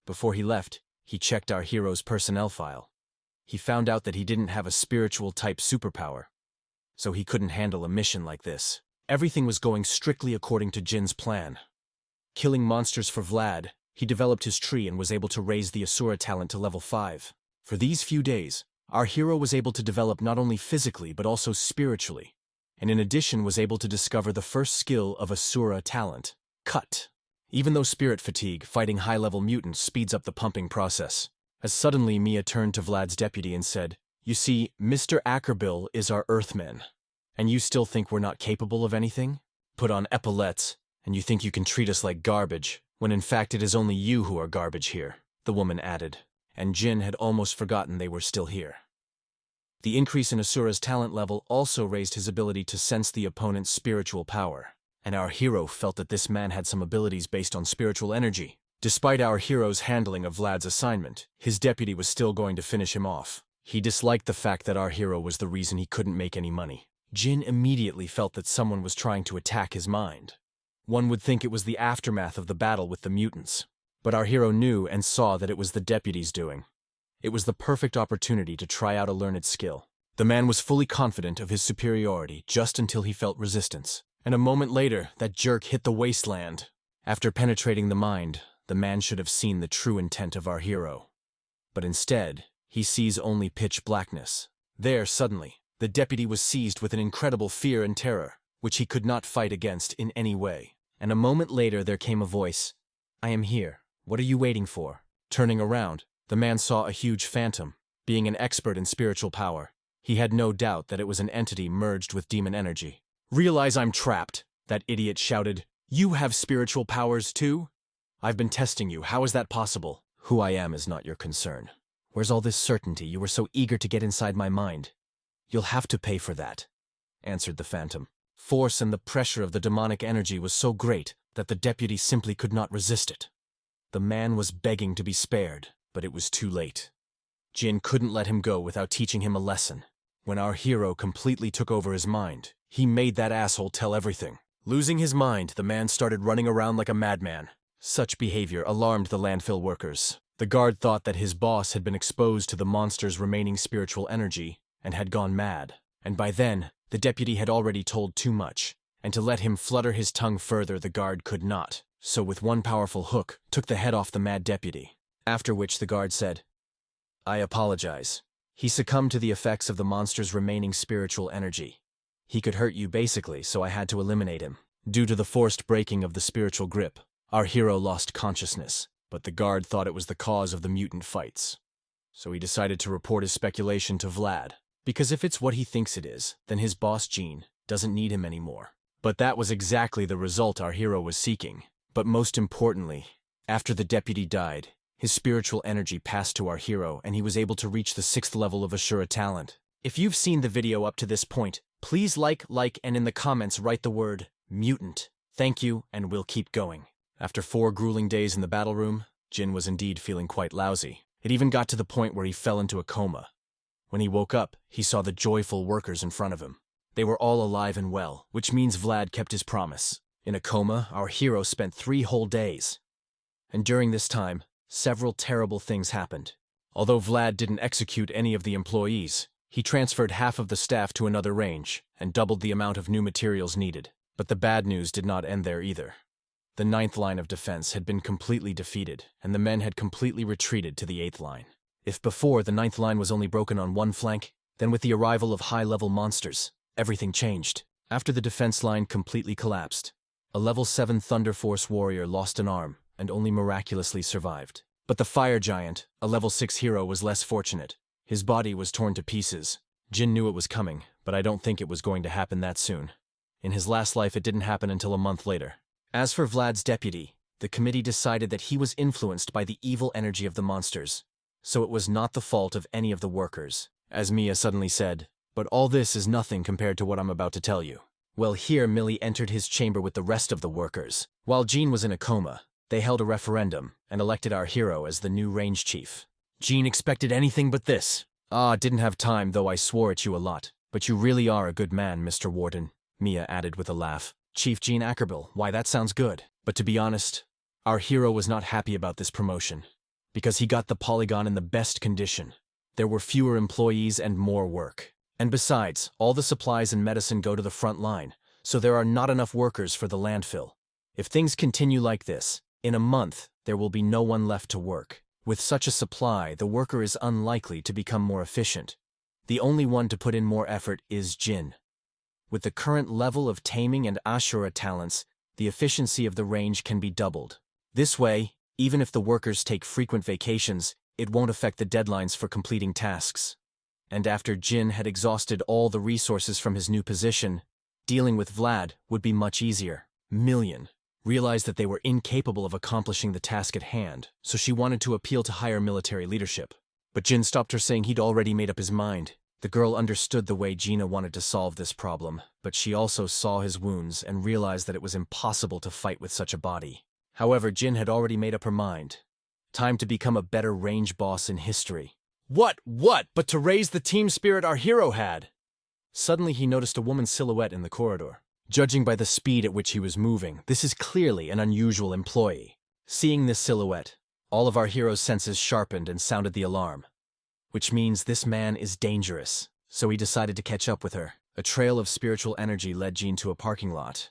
Before he left, he checked our hero's personnel file. He found out that he didn't have a spiritual-type superpower, so he couldn't handle a mission like this. Everything was going strictly according to Jin's plan. Killing monsters for Vlad, he developed his tree and was able to raise the Asura talent to level 5. For these few days, our hero was able to develop not only physically but also spiritually, and in addition was able to discover the first skill of Asura talent, cut. Even though spirit fatigue, fighting high-level mutants speeds up the pumping process. As suddenly Mia turned to Vlad's deputy and said, "You see, Mr. Ackerbill is our Earthman, and you still think we're not capable of anything? Put on epaulettes, and you think you can treat us like garbage, when in fact it is only you who are garbage here," the woman added, and Jin had almost forgotten they were still here. The increase in Asura's talent level also raised his ability to sense the opponent's spiritual power, and our hero felt that this man had some abilities based on spiritual energy. Despite our hero's handling of Vlad's assignment, his deputy was still going to finish him off. He disliked the fact that our hero was the reason he couldn't make any money. Jin immediately felt that someone was trying to attack his mind. One would think it was the aftermath of the battle with the mutants. But our hero knew and saw that it was the deputy's doing. It was the perfect opportunity to try out a learned skill. The man was fully confident of his superiority just until he felt resistance. And a moment later, that jerk hit the wasteland. After penetrating the mind, the man should have seen the true intent of our hero. But instead, he sees only pitch blackness. There, suddenly, the deputy was seized with an incredible fear and terror, which he could not fight against in any way. And a moment later there came a voice, "I am here. What are you waiting for?" Turning around, the man saw a huge phantom. Being an expert in spiritual power, he had no doubt that it was an entity merged with demon energy. "Realize I'm trapped," that idiot shouted. "You have spiritual powers too? I've been testing you. How is that possible?" "Who I am is not your concern. Where's all this certainty you were so eager to get inside my mind?" "You'll have to pay for that," answered the phantom. Force and the pressure of the demonic energy was so great that the deputy simply could not resist it. The man was begging to be spared, but it was too late. Jin couldn't let him go without teaching him a lesson. When our hero completely took over his mind, he made that asshole tell everything. Losing his mind, the man started running around like a madman. Such behavior alarmed the landfill workers. The guard thought that his boss had been exposed to the monster's remaining spiritual energy and had gone mad. And by then, the deputy had already told too much, and to let him flutter his tongue further the guard could not. So with one powerful hook, took the head off the mad deputy. After which the guard said, "I apologize. He succumbed to the effects of the monster's remaining spiritual energy. He could hurt you basically, so I had to eliminate him." Due to the forced breaking of the spiritual grip, our hero lost consciousness, but the guard thought it was the cause of the mutant fights. So he decided to report his speculation to Vlad, because if it's what he thinks it is, then his boss Gene doesn't need him anymore. But that was exactly the result our hero was seeking. But most importantly, after the deputy died, his spiritual energy passed to our hero and he was able to reach the 6th level of Asura talent. If you've seen the video up to this point, please like, and in the comments write the word mutant. Thank you, and we'll keep going. After 4 grueling days in the battle room, Jin was indeed feeling quite lousy. It even got to the point where he fell into a coma. When he woke up, he saw the joyful workers in front of him. They were all alive and well, which means Vlad kept his promise. In a coma, our hero spent 3 whole days. And during this time, several terrible things happened. Although Vlad didn't execute any of the employees, he transferred half of the staff to another range and doubled the amount of new materials needed. But the bad news did not end there either. The 9th line of defense had been completely defeated, and the men had completely retreated to the 8th line. If before the 9th line was only broken on one flank, then with the arrival of high-level monsters, everything changed. After the defense line completely collapsed, a level 7 Thunder Force warrior lost an arm and only miraculously survived. But the fire giant, a level 6 hero, was less fortunate. His body was torn to pieces. Jin knew it was coming, but I don't think it was going to happen that soon. In his last life, it didn't happen until a month later. As for Vlad's deputy, the committee decided that he was influenced by the evil energy of the monsters, so it was not the fault of any of the workers. As Mia suddenly said, "But all this is nothing compared to what I'm about to tell you." Well, here Millie entered his chamber with the rest of the workers. While Jean was in a coma, they held a referendum and elected our hero as the new range chief. Jean expected anything but this. Didn't have time, though I swore at you a lot. But you really are a good man, Mr. Warden, Mia added with a laugh. Chief Jean Ackerbill, why that sounds good. But to be honest, our hero was not happy about this promotion, because he got the polygon in the best condition. There were fewer employees and more work. And besides, all the supplies and medicine go to the front line, so there are not enough workers for the landfill. If things continue like this, in a month, there will be no one left to work. With such a supply, the worker is unlikely to become more efficient. The only one to put in more effort is Jin. With the current level of taming and Ashura talents, the efficiency of the range can be doubled. This way, even if the workers take frequent vacations, it won't affect the deadlines for completing tasks. And after Jin had exhausted all the resources from his new position, dealing with Vlad would be much easier. Million realized that they were incapable of accomplishing the task at hand, so she wanted to appeal to higher military leadership. But Jin stopped her, saying he'd already made up his mind. The girl understood the way Gina wanted to solve this problem, but she also saw his wounds and realized that it was impossible to fight with such a body. However, Jin had already made up her mind. Time to become a better range boss in history. What but to raise the team spirit our hero had? Suddenly he noticed a woman's silhouette in the corridor. Judging by the speed at which he was moving, this is clearly an unusual employee. Seeing this silhouette, all of our hero's senses sharpened and sounded the alarm. Which means this man is dangerous, so he decided to catch up with her. A trail of spiritual energy led Jean to a parking lot.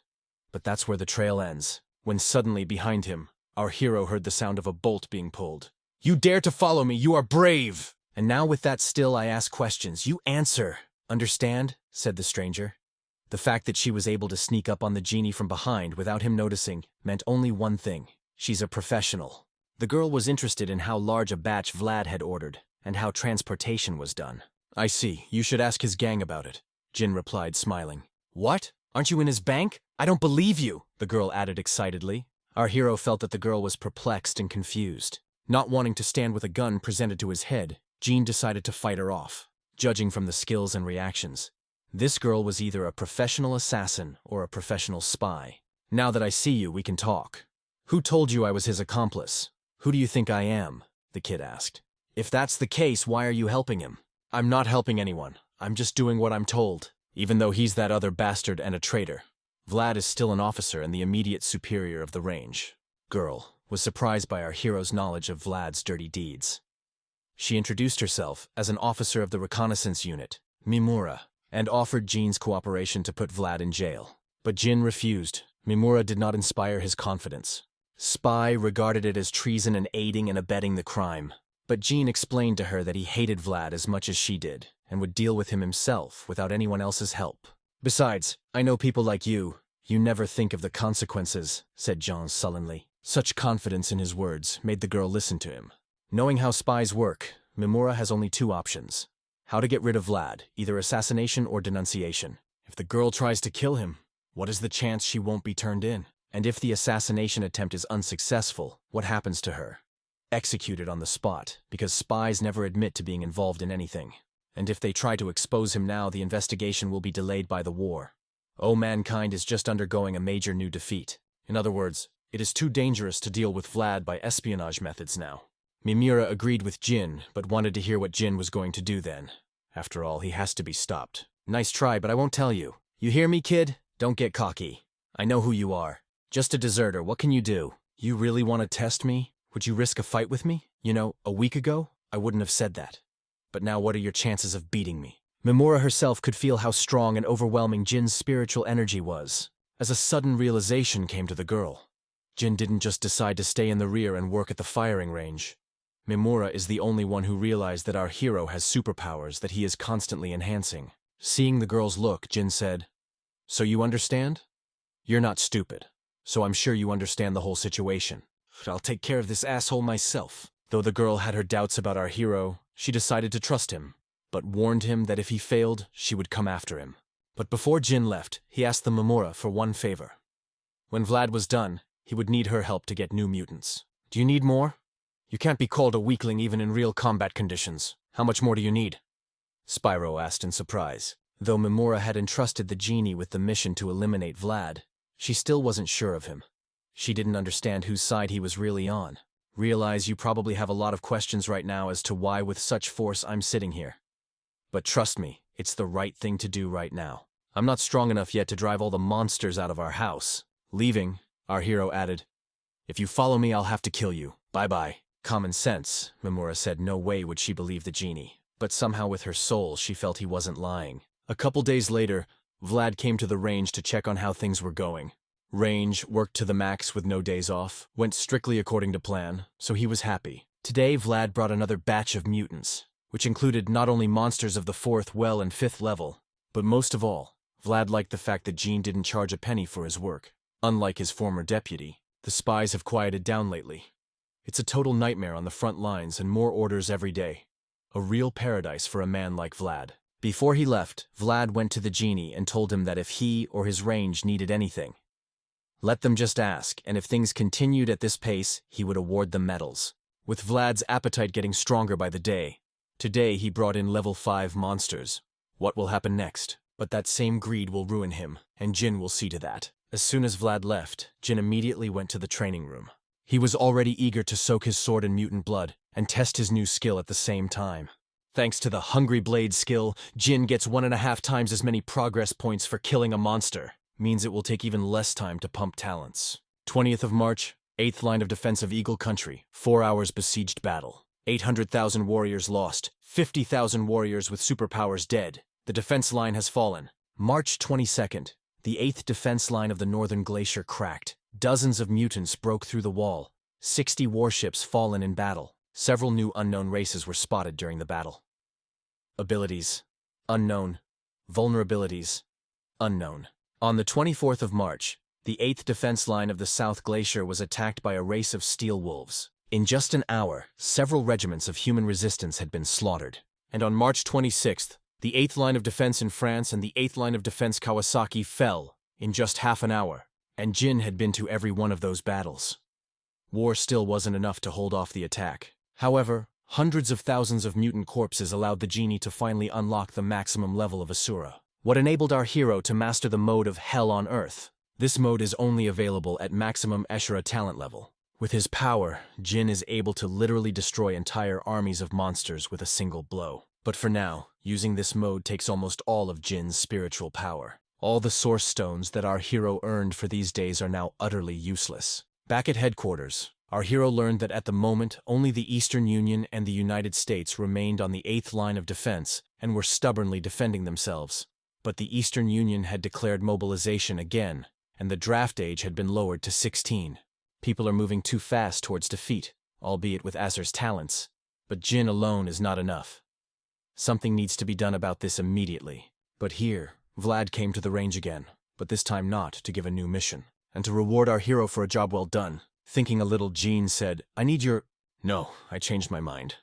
But that's where the trail ends, when suddenly behind him, our hero heard the sound of a bolt being pulled. "You dare to follow me, you are brave!" And now with that still I ask questions, you answer. "Understand?" said the stranger. The fact that she was able to sneak up on the genie from behind without him noticing meant only one thing. She's a professional. The girl was interested in how large a batch Vlad had ordered, and how transportation was done. "I see, you should ask his gang about it," Jin replied, smiling. "What? Aren't you in his bank? I don't believe you," the girl added excitedly. Our hero felt that the girl was perplexed and confused. Not wanting to stand with a gun presented to his head, Jean decided to fight her off. Judging from the skills and reactions, this girl was either a professional assassin or a professional spy. "Now that I see you, we can talk. Who told you I was his accomplice? Who do you think I am?" the kid asked. "If that's the case, why are you helping him?" "I'm not helping anyone. I'm just doing what I'm told, even though he's that other bastard and a traitor. Vlad is still an officer and the immediate superior of the range." Girl was surprised by our hero's knowledge of Vlad's dirty deeds. She introduced herself as an officer of the reconnaissance unit, Mimura, and offered Jin's cooperation to put Vlad in jail. But Jin refused. Mimura did not inspire his confidence. Spy regarded it as treason and aiding and abetting the crime. But Jin explained to her that he hated Vlad as much as she did, and would deal with him himself without anyone else's help. "Besides, I know people like you. You never think of the consequences," said Jean sullenly. Such confidence in his words made the girl listen to him. Knowing how spies work, Mimura has only 2 options. How to get rid of Vlad, either assassination or denunciation. If the girl tries to kill him, what is the chance she won't be turned in? And if the assassination attempt is unsuccessful, what happens to her? Executed on the spot, because spies never admit to being involved in anything. And if they try to expose him now, the investigation will be delayed by the war. Mankind is just undergoing a major new defeat. In other words, It is too dangerous to deal with Vlad by espionage methods now. Mimura agreed with Jin, but wanted to hear what Jin was going to do then. After all, he has to be stopped. Nice try, but I won't tell you. You hear me, kid? Don't get cocky. I know who you are. Just a deserter, what can you do? You really want to test me? Would you risk a fight with me? You know, a week ago, I wouldn't have said that. But now what are your chances of beating me? Mimura herself could feel how strong and overwhelming Jin's spiritual energy was, as a sudden realization came to the girl. Jin didn't just decide to stay in the rear and work at the firing range. Mimura is the only one who realized that our hero has superpowers that he is constantly enhancing. Seeing the girl's look, Jin said, "So you understand? You're not stupid, so I'm sure you understand the whole situation. I'll take care of this asshole myself." Though the girl had her doubts about our hero, she decided to trust him, but warned him that if he failed, she would come after him. But before Jin left, he asked the Mimura for one favor. When Vlad was done, he would need her help to get new mutants. "Do you need more? You can't be called a weakling even in real combat conditions. How much more do you need?" Spyro asked in surprise. Though Mimura had entrusted the genie with the mission to eliminate Vlad, she still wasn't sure of him. She didn't understand whose side he was really on. "Realize you probably have a lot of questions right now as to why with such force I'm sitting here. But trust me, it's the right thing to do right now. I'm not strong enough yet to drive all the monsters out of our house." Leaving, our hero added, "If you follow me, I'll have to kill you. Bye-bye." Common sense, Mimura said no way would she believe the genie. But somehow with her soul, she felt he wasn't lying. A couple days later, Vlad came to the range to check on how things were going. Range worked to the max with no days off, went strictly according to plan, so he was happy. Today, Vlad brought another batch of mutants, which included not only monsters of the 4th, well, and 5th level, but most of all, Vlad liked the fact that Gene didn't charge a penny for his work. Unlike his former deputy, the spies have quieted down lately. It's a total nightmare on the front lines and more orders every day. A real paradise for a man like Vlad. Before he left, Vlad went to the genie and told him that if he or his range needed anything, let them just ask, and if things continued at this pace, he would award them medals. With Vlad's appetite getting stronger by the day, today he brought in level 5 monsters. What will happen next? But that same greed will ruin him, and Jin will see to that. As soon as Vlad left, Jin immediately went to the training room. He was already eager to soak his sword in mutant blood and test his new skill at the same time. Thanks to the Hungry Blade skill, Jin gets 1.5 times as many progress points for killing a monster. Means it will take even less time to pump talents. 20th of March, 8th line of defense of Eagle Country, 4 hours besieged battle. 800,000 warriors lost, 50,000 warriors with superpowers dead. The defense line has fallen. March 22nd, the 8th defense line of the Northern Glacier cracked. Dozens of mutants broke through the wall. 60 warships fallen in battle. Several new unknown races were spotted during the battle. Abilities: unknown. Vulnerabilities: unknown. On the 24th of March, the 8th defense line of the South Glacier was attacked by a race of steel wolves. In just an hour, several regiments of human resistance had been slaughtered. And on March 26th, the 8th line of defense in France and the 8th line of defense Kawasaki fell in just half an hour. And Jin had been to every one of those battles. War still wasn't enough to hold off the attack. However, hundreds of thousands of mutant corpses allowed the genie to finally unlock the maximum level of Asura. What enabled our hero to master the mode of Hell on Earth. This mode is only available at maximum Ashura talent level. With his power, Jin is able to literally destroy entire armies of monsters with a single blow. But for now, using this mode takes almost all of Jin's spiritual power. All the source stones that our hero earned for these days are now utterly useless. Back at headquarters, our hero learned that at the moment only the Eastern Union and the United States remained on the 8th line of defense and were stubbornly defending themselves. But the Eastern Union had declared mobilization again, and the draft age had been lowered to 16. People are moving too fast towards defeat, albeit with Azur's talents. But Jin alone is not enough. Something needs to be done about this immediately. But here, Vlad came to the range again, but this time not to give a new mission, and to reward our hero for a job well done. Thinking a little, Jean said, "I need your—" "No, I changed my mind.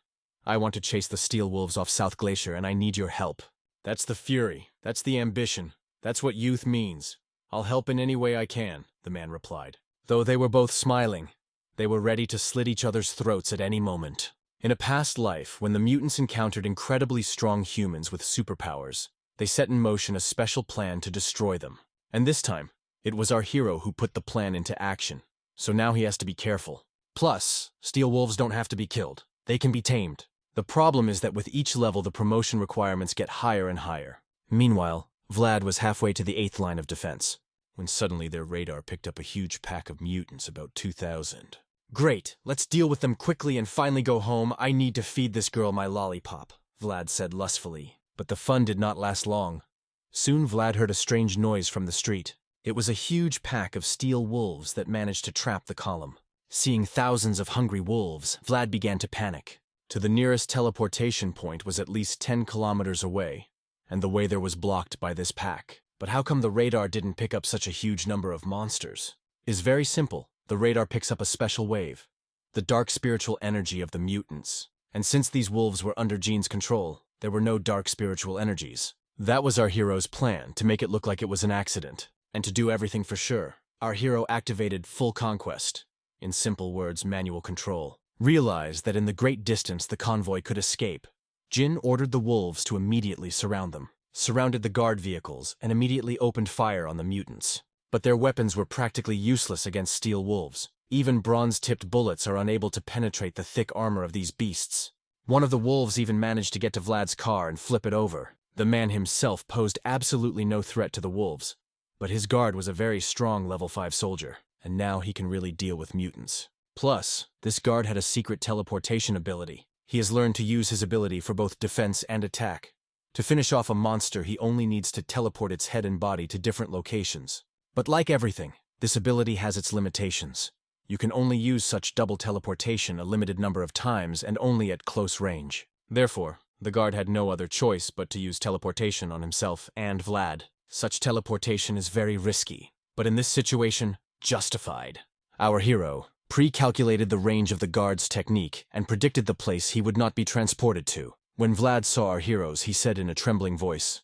I want to chase the steel wolves off South Glacier, and I need your help." "That's the fury. That's the ambition. That's what youth means. I'll help in any way I can," the man replied. Though they were both smiling, they were ready to slit each other's throats at any moment. In a past life, when the mutants encountered incredibly strong humans with superpowers, they set in motion a special plan to destroy them. And this time, it was our hero who put the plan into action. so now he has to be careful. Plus, steel wolves don't have to be killed. They can be tamed. The problem is that with each level the promotion requirements get higher and higher. Meanwhile, Vlad was halfway to the 8th line of defense, when suddenly their radar picked up a huge pack of mutants, about 2,000. Great, let's deal with them quickly and finally go home. I need to feed this girl my lollipop, Vlad said lustfully. But the fun did not last long. Soon Vlad heard a strange noise from the street. It was a huge pack of steel wolves that managed to trap the column. Seeing thousands of hungry wolves, Vlad began to panic. To the nearest teleportation point was at least 10 kilometers away, and the way there was blocked by this pack. But how come the radar didn't pick up such a huge number of monsters? It's very simple. The radar picks up a special wave, the dark spiritual energy of the mutants. And since these wolves were under Jean's control, there were no dark spiritual energies. That was our hero's plan, to make it look like it was an accident. And to do everything for sure, our hero activated full conquest. In simple words, manual control. Realized that in the great distance the convoy could escape. Jin ordered the wolves to immediately surround them, surrounded the guard vehicles, and immediately opened fire on the mutants. But their weapons were practically useless against steel wolves. Even bronze-tipped bullets are unable to penetrate the thick armor of these beasts. One of the wolves even managed to get to Vlad's car and flip it over. The man himself posed absolutely no threat to the wolves, but his guard was a very strong level 5 soldier, and now he can really deal with mutants. Plus, this guard had a secret teleportation ability. He has learned to use his ability for both defense and attack. To finish off a monster, he only needs to teleport its head and body to different locations. But like everything, this ability has its limitations. You can only use such double teleportation a limited number of times and only at close range. Therefore, the guard had no other choice but to use teleportation on himself and Vlad. Such teleportation is very risky, but in this situation, justified. Our hero pre-calculated the range of the guard's technique and predicted the place he would not be transported to. When Vlad saw our heroes, he said in a trembling voice,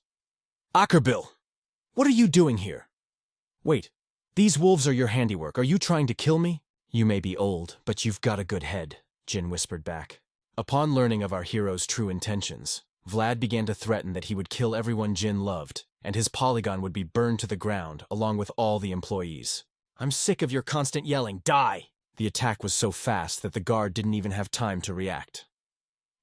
"Ackerbill, what are you doing here? Wait, these wolves are your handiwork. Are you trying to kill me?" "You may be old, but you've got a good head," Jin whispered back. Upon learning of our hero's true intentions, Vlad began to threaten that he would kill everyone Jin loved, and his polygon would be burned to the ground along with all the employees. "I'm sick of your constant yelling, die!" The attack was so fast that the guard didn't even have time to react.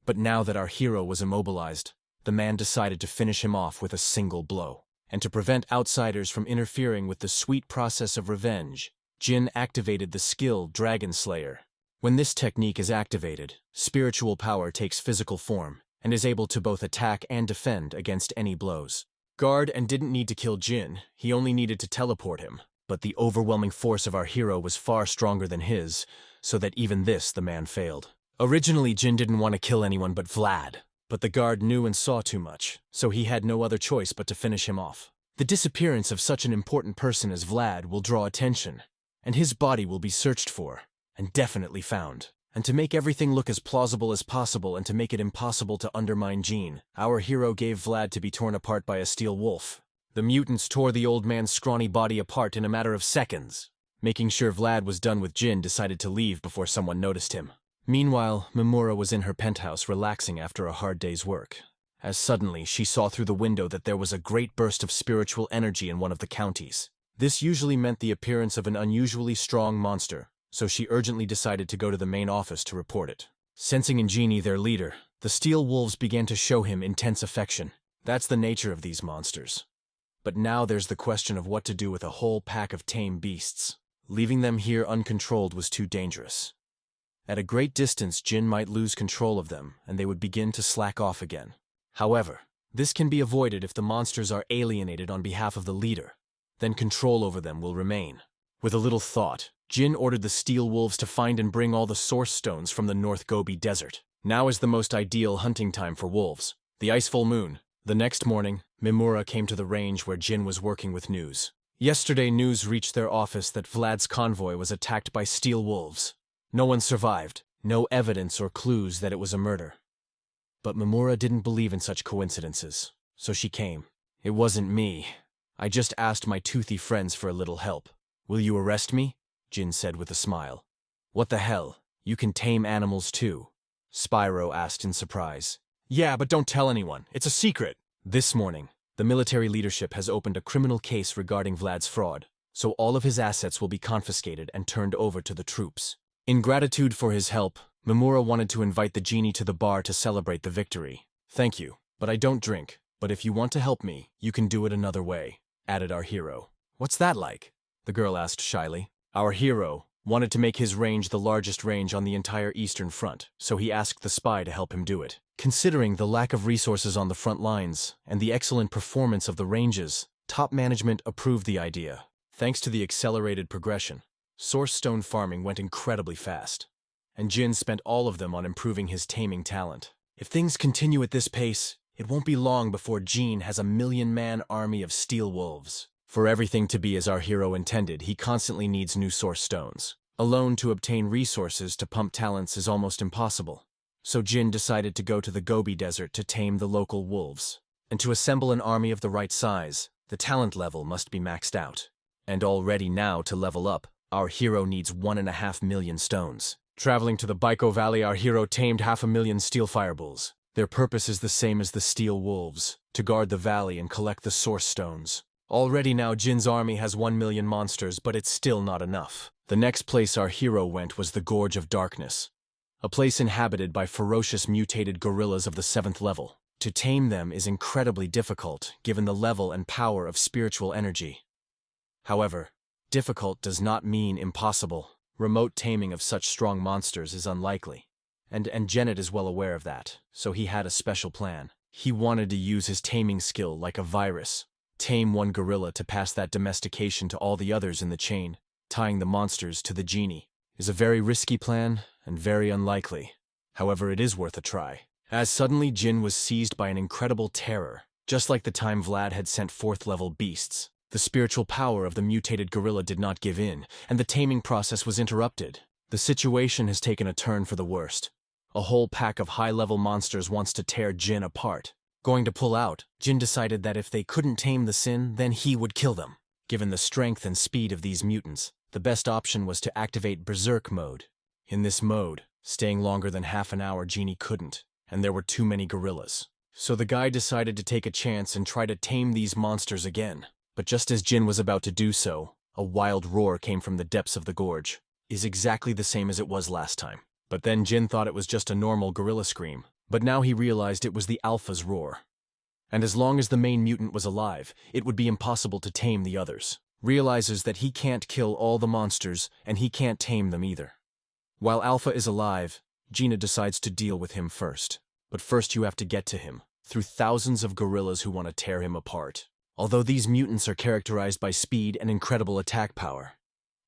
But now that our hero was immobilized, the man decided to finish him off with a single blow. And to prevent outsiders from interfering with the sweet process of revenge, Jin activated the skill Dragon Slayer. When this technique is activated, spiritual power takes physical form and is able to both attack and defend against any blows. Guard and didn't need to kill Jin, he only needed to teleport him. But the overwhelming force of our hero was far stronger than his, so that even this the man failed. Originally, Jin didn't want to kill anyone but Vlad, but the guard knew and saw too much, so he had no other choice but to finish him off. The disappearance of such an important person as Vlad will draw attention, and his body will be searched for, and definitely found. And to make everything look as plausible as possible and to make it impossible to undermine Jean, our hero gave Vlad to be torn apart by a steel wolf. The mutants tore the old man's scrawny body apart in a matter of seconds. Making sure Vlad was done with Jin, decided to leave before someone noticed him. Meanwhile, Mimura was in her penthouse relaxing after a hard day's work, as suddenly she saw through the window that there was a great burst of spiritual energy in one of the counties. This usually meant the appearance of an unusually strong monster, so she urgently decided to go to the main office to report it. Sensing in Genie their leader, the steel wolves began to show him intense affection. That's the nature of these monsters. But now there's the question of what to do with a whole pack of tame beasts. Leaving them here uncontrolled was too dangerous. At a great distance, Jin might lose control of them, and they would begin to slack off again. However, this can be avoided if the monsters are alienated on behalf of the leader. Then control over them will remain. With a little thought, Jin ordered the steel wolves to find and bring all the source stones from the North Gobi Desert. Now is the most ideal hunting time for wolves. The ice full moon. The next morning, Mimura came to the range where Jin was working with news. Yesterday, news reached their office that Vlad's convoy was attacked by steel wolves. No one survived, no evidence or clues that it was a murder. But Mimura didn't believe in such coincidences, so she came. "It wasn't me. I just asked my toothy friends for a little help. Will you arrest me?" Jin said with a smile. "What the hell? You can tame animals too?" Spyro asked in surprise. "Yeah, but don't tell anyone. It's a secret." This morning, the military leadership has opened a criminal case regarding Vlad's fraud. so all of his assets will be confiscated and turned over to the troops. In gratitude for his help, Mimura wanted to invite the genie to the bar to celebrate the victory. "Thank you, but I don't drink. But if you want to help me, you can do it another way," added our hero. "What's that like?" the girl asked shyly. Our hero wanted to make his range the largest range on the entire Eastern Front, so he asked the spy to help him do it. Considering the lack of resources on the front lines and the excellent performance of the ranges, top management approved the idea. Thanks to the accelerated progression, source stone farming went incredibly fast, and Jin spent all of them on improving his taming talent. If things continue at this pace, it won't be long before Jin has a 1,000,000-man army of steel wolves. For everything to be as our hero intended, he constantly needs new source stones. Alone to obtain resources to pump talents is almost impossible. So Jin decided to go to the Gobi Desert to tame the local wolves. And to assemble an army of the right size, the talent level must be maxed out. And already now, to level up, our hero needs 1.5 million stones. Traveling to the Baiko Valley, our hero tamed 500,000 steel firebulls. Their purpose is the same as the steel wolves, to guard the valley and collect the source stones. Already now Jin's army has 1 million monsters, but it's still not enough. The next place our hero went was the Gorge of Darkness, a place inhabited by ferocious mutated gorillas of the 7th level. To tame them is incredibly difficult, given the level and power of spiritual energy. However, difficult does not mean impossible. Remote taming of such strong monsters is unlikely. And Janet is well aware of that, so he had a special plan. He wanted to use his taming skill like a virus. Tame one gorilla to pass that domestication to all the others in the chain. Tying the monsters to the genie is a very risky plan and very unlikely. However, it is worth a try. As suddenly Jin was seized by an incredible terror, just like the time Vlad had sent 4th-level beasts. The spiritual power of the mutated gorilla did not give in, and the taming process was interrupted. The situation has taken a turn for the worst. A whole pack of high-level monsters wants to tear Jin apart. Going to pull out, Jin decided that if they couldn't tame the Sin, then he would kill them. Given the strength and speed of these mutants, the best option was to activate Berserk mode. In this mode, staying longer than half an hour Genie couldn't, and there were too many gorillas. So the guy decided to take a chance and try to tame these monsters again. But just as Jin was about to do so, a wild roar came from the depths of the gorge. Is exactly the same as it was last time. But then Jin thought it was just a normal gorilla scream. But now he realized it was the Alpha's roar. And as long as the main mutant was alive, it would be impossible to tame the others. Realizes that he can't kill all the monsters, and he can't tame them either. While Alpha is alive, Gina decides to deal with him first. But first you have to get to him, through thousands of gorillas who want to tear him apart. Although these mutants are characterized by speed and incredible attack power.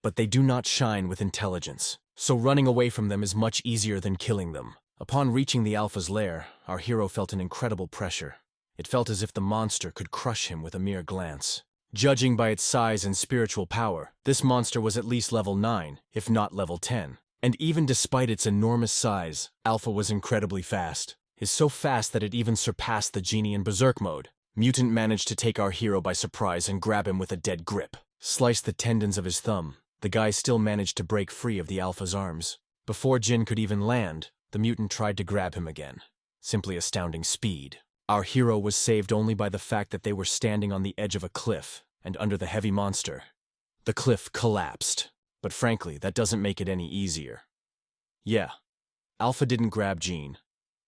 But they do not shine with intelligence, so running away from them is much easier than killing them. Upon reaching the Alpha's lair, our hero felt an incredible pressure. It felt as if the monster could crush him with a mere glance. Judging by its size and spiritual power, this monster was at least level 9, if not level 10. And even despite its enormous size, Alpha was incredibly fast. Is so fast that it even surpassed the Genie in Berserk mode. Mutant managed to take our hero by surprise and grab him with a dead grip. Slice the tendons of his thumb. The guy still managed to break free of the Alpha's arms. Before Jin could even land, the mutant tried to grab him again. Simply astounding speed. Our hero was saved only by the fact that they were standing on the edge of a cliff and under the heavy monster. The cliff collapsed, but frankly, that doesn't make it any easier. Yeah, Alpha didn't grab Jin,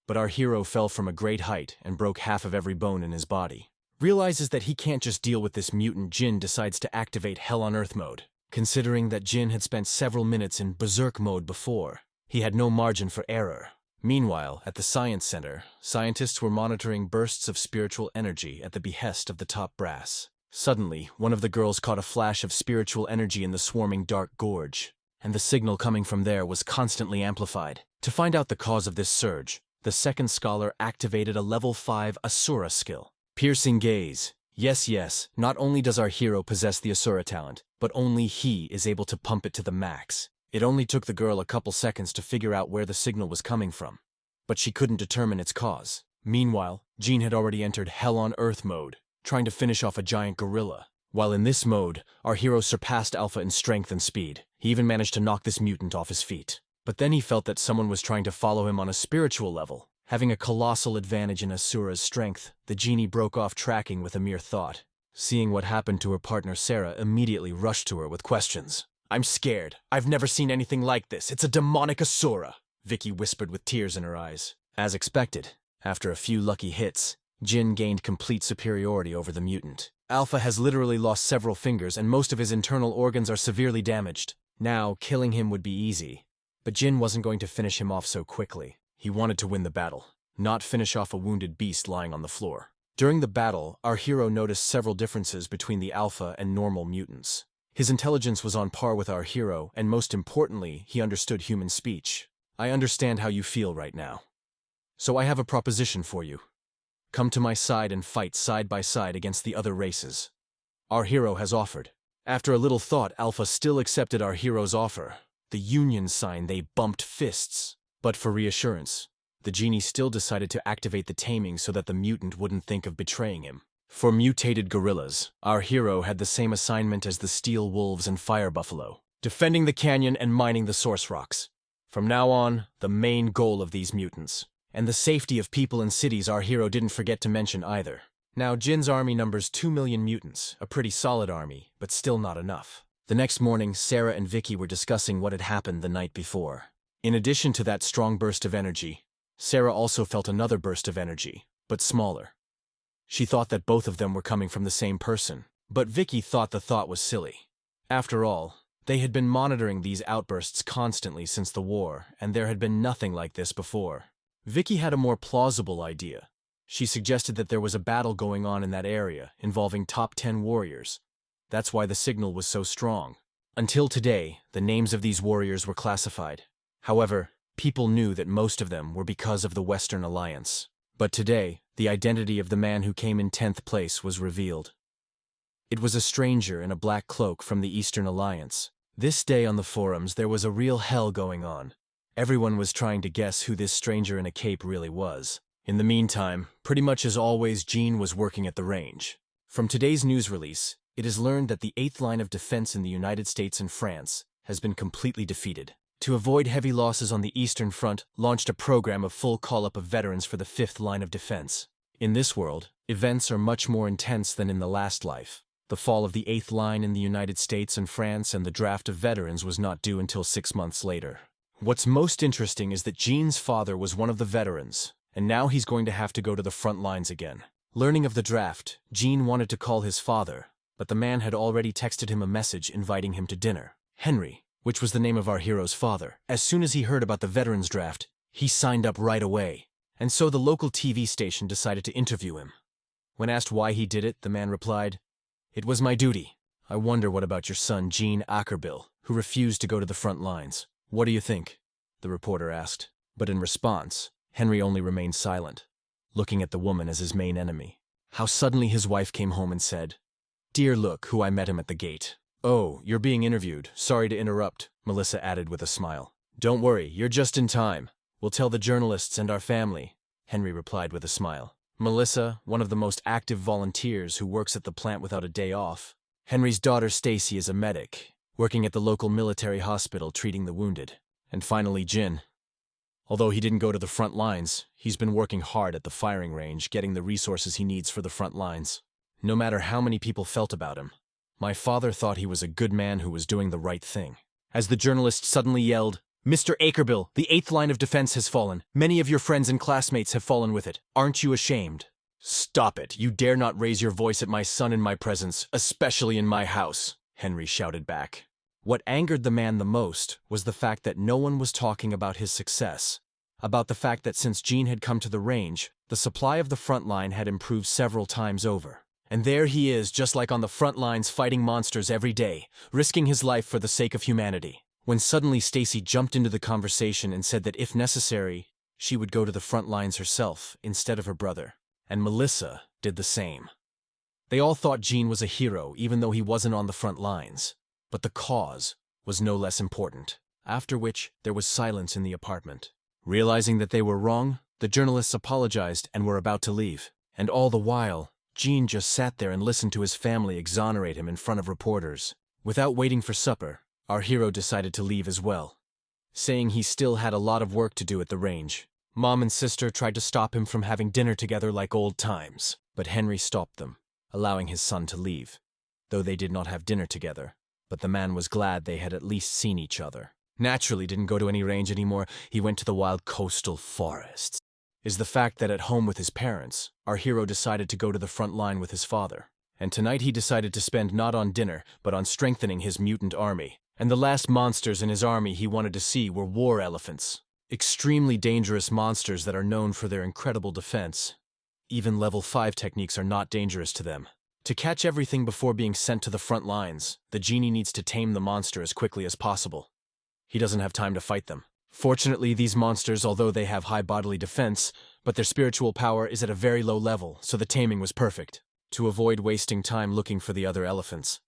but our hero fell from a great height and broke half of every bone in his body. Realizes that he can't just deal with this mutant, Jin decides to activate Hell on Earth mode. Considering that Jin had spent several minutes in Berserk mode before, he had no margin for error. Meanwhile, at the Science Center, scientists were monitoring bursts of spiritual energy at the behest of the top brass. Suddenly, one of the girls caught a flash of spiritual energy in the swarming dark gorge, and the signal coming from there was constantly amplified. To find out the cause of this surge, the second scholar activated a level 5 Asura skill. Piercing gaze. Yes, not only does our hero possess the Asura talent, but only he is able to pump it to the max. It only took the girl a couple seconds to figure out where the signal was coming from, but she couldn't determine its cause. Meanwhile, Jean had already entered Hell on Earth mode, trying to finish off a giant gorilla. While in this mode, our hero surpassed Alpha in strength and speed. He even managed to knock this mutant off his feet. But then he felt that someone was trying to follow him on a spiritual level. Having a colossal advantage in Asura's strength, the genie broke off tracking with a mere thought. Seeing what happened to her partner, Sarah immediately rushed to her with questions. "I'm scared. I've never seen anything like this. It's a demonic Asura," Vicky whispered with tears in her eyes. As expected, after a few lucky hits, Jin gained complete superiority over the mutant. Alpha has literally lost several fingers and most of his internal organs are severely damaged. Now, killing him would be easy. But Jin wasn't going to finish him off so quickly. He wanted to win the battle, not finish off a wounded beast lying on the floor. During the battle, our hero noticed several differences between the alpha and normal mutants. His intelligence was on par with our hero, and most importantly, he understood human speech. "I understand how you feel right now. So I have a proposition for you. Come to my side and fight side by side against the other races." Our hero has offered. After a little thought, Alpha still accepted our hero's offer. The union sign, they bumped fists. But for reassurance, the genie still decided to activate the taming so that the mutant wouldn't think of betraying him. For mutated gorillas, our hero had the same assignment as the steel wolves and fire buffalo, defending the canyon and mining the source rocks. From now on, the main goal of these mutants. And the safety of people and cities our hero didn't forget to mention either. Now Jin's army numbers 2 million mutants, a pretty solid army, but still not enough. The next morning, Sarah and Vicky were discussing what had happened the night before. In addition to that strong burst of energy, Sarah also felt another burst of energy, but smaller. She thought that both of them were coming from the same person, but Vicky thought the thought was silly. After all, they had been monitoring these outbursts constantly since the war, and there had been nothing like this before. Vicky had a more plausible idea. She suggested that there was a battle going on in that area, involving top 10 warriors. That's why the signal was so strong. Until today, the names of these warriors were classified. However, people knew that most of them were because of the Western Alliance. But today, the identity of the man who came in 10th place was revealed. It was a stranger in a black cloak from the Eastern Alliance. This day on the forums, there was a real hell going on. Everyone was trying to guess who this stranger in a cape really was. In the meantime, pretty much as always, Jean was working at the range. From today's news release, it is learned that the 8th line of defense in the United States and France has been completely defeated. To avoid heavy losses on the Eastern Front, launched a program of full call-up of veterans for the 5th line of defense. In this world, events are much more intense than in the last life. The fall of the 8th line in the United States and France and the draft of veterans was not due until 6 months later. What's most interesting is that Jean's father was one of the veterans, and now he's going to have to go to the front lines again. Learning of the draft, Jean wanted to call his father, but the man had already texted him a message inviting him to dinner. Henry, which was the name of our hero's father, as soon as he heard about the veterans draft, he signed up right away, and so the local TV station decided to interview him. When asked why he did it, the man replied, "It was my duty. I wonder what about your son, Jean Ackerbill, who refused to go to the front lines. What do you think?" the reporter asked. But in response, Henry only remained silent, looking at the woman as his main enemy. How suddenly his wife came home and said, "Dear, look who I met him at the gate." "Oh, you're being interviewed. Sorry to interrupt," Melissa added with a smile. "Don't worry, you're just in time. We'll tell the journalists and our family," Henry replied with a smile. Melissa, one of the most active volunteers who works at the plant without a day off. Henry's daughter Stacy is a medic, working at the local military hospital treating the wounded. And finally Jin. Although he didn't go to the front lines, he's been working hard at the firing range, getting the resources he needs for the front lines. No matter how many people felt about him, my father thought he was a good man who was doing the right thing. As the journalist suddenly yelled, "Mr. Ackerbill, the 8th line of defense has fallen. Many of your friends and classmates have fallen with it. Aren't you ashamed?" "Stop it. You dare not raise your voice at my son in my presence, especially in my house," Henry shouted back. What angered the man the most was the fact that no one was talking about his success, about the fact that since Jean had come to the range, the supply of the front line had improved several times over. And there he is, just like on the front lines, fighting monsters every day, risking his life for the sake of humanity. When suddenly Stacy jumped into the conversation and said that if necessary, she would go to the front lines herself instead of her brother. And Melissa did the same. They all thought Jean was a hero, even though he wasn't on the front lines. But the cause was no less important. After which, there was silence in the apartment. Realizing that they were wrong, the journalists apologized and were about to leave. And all the while, Jean just sat there and listened to his family exonerate him in front of reporters. Without waiting for supper, our hero decided to leave as well, saying he still had a lot of work to do at the range. Mom and sister tried to stop him from having dinner together like old times, but Henry stopped them. allowing his son to leave, though they did not have dinner together. But the man was glad they had at least seen each other. Naturally didn't go to any range anymore, he went to the wild coastal forests. Is the fact that at home with his parents, our hero decided to go to the front line with his father. And tonight he decided to spend not on dinner, but on strengthening his mutant army. And the last monsters in his army he wanted to see were war elephants. Extremely dangerous monsters that are known for their incredible defense. Even level 5 techniques are not dangerous to them. To catch everything before being sent to the front lines, the genie needs to tame the monster as quickly as possible. He doesn't have time to fight them. Fortunately, these monsters, although they have high bodily defense, but their spiritual power is at a very low level, so the taming was perfect. To avoid wasting time looking for the other elephants,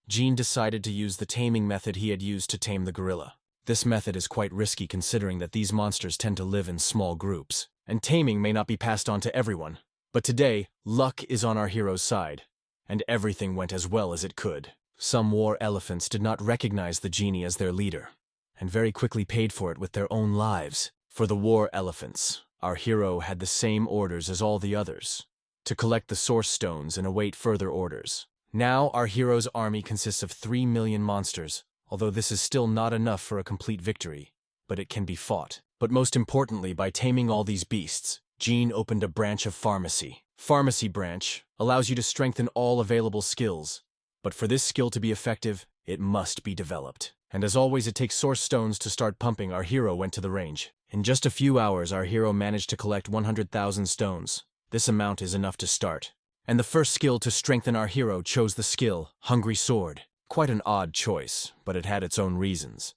Gene decided to use the taming method he had used to tame the gorilla. This method is quite risky considering that these monsters tend to live in small groups, and taming may not be passed on to everyone. But today, luck is on our hero's side, and everything went as well as it could. Some war elephants did not recognize the genie as their leader, and very quickly paid for it with their own lives. For the war elephants, our hero had the same orders as all the others, to collect the source stones and await further orders. Now our hero's army consists of 3 million monsters, although this is still not enough for a complete victory, but it can be fought. But most importantly, by taming all these beasts, Gene opened a branch of pharmacy. Pharmacy branch allows you to strengthen all available skills, but for this skill to be effective, it must be developed. And as always, it takes source stones to start pumping. Our hero went to the range. In just a few hours, our hero managed to collect 100,000 stones. This amount is enough to start. And the first skill to strengthen our hero chose the skill, Hungry Sword. Quite an odd choice, but it had its own reasons.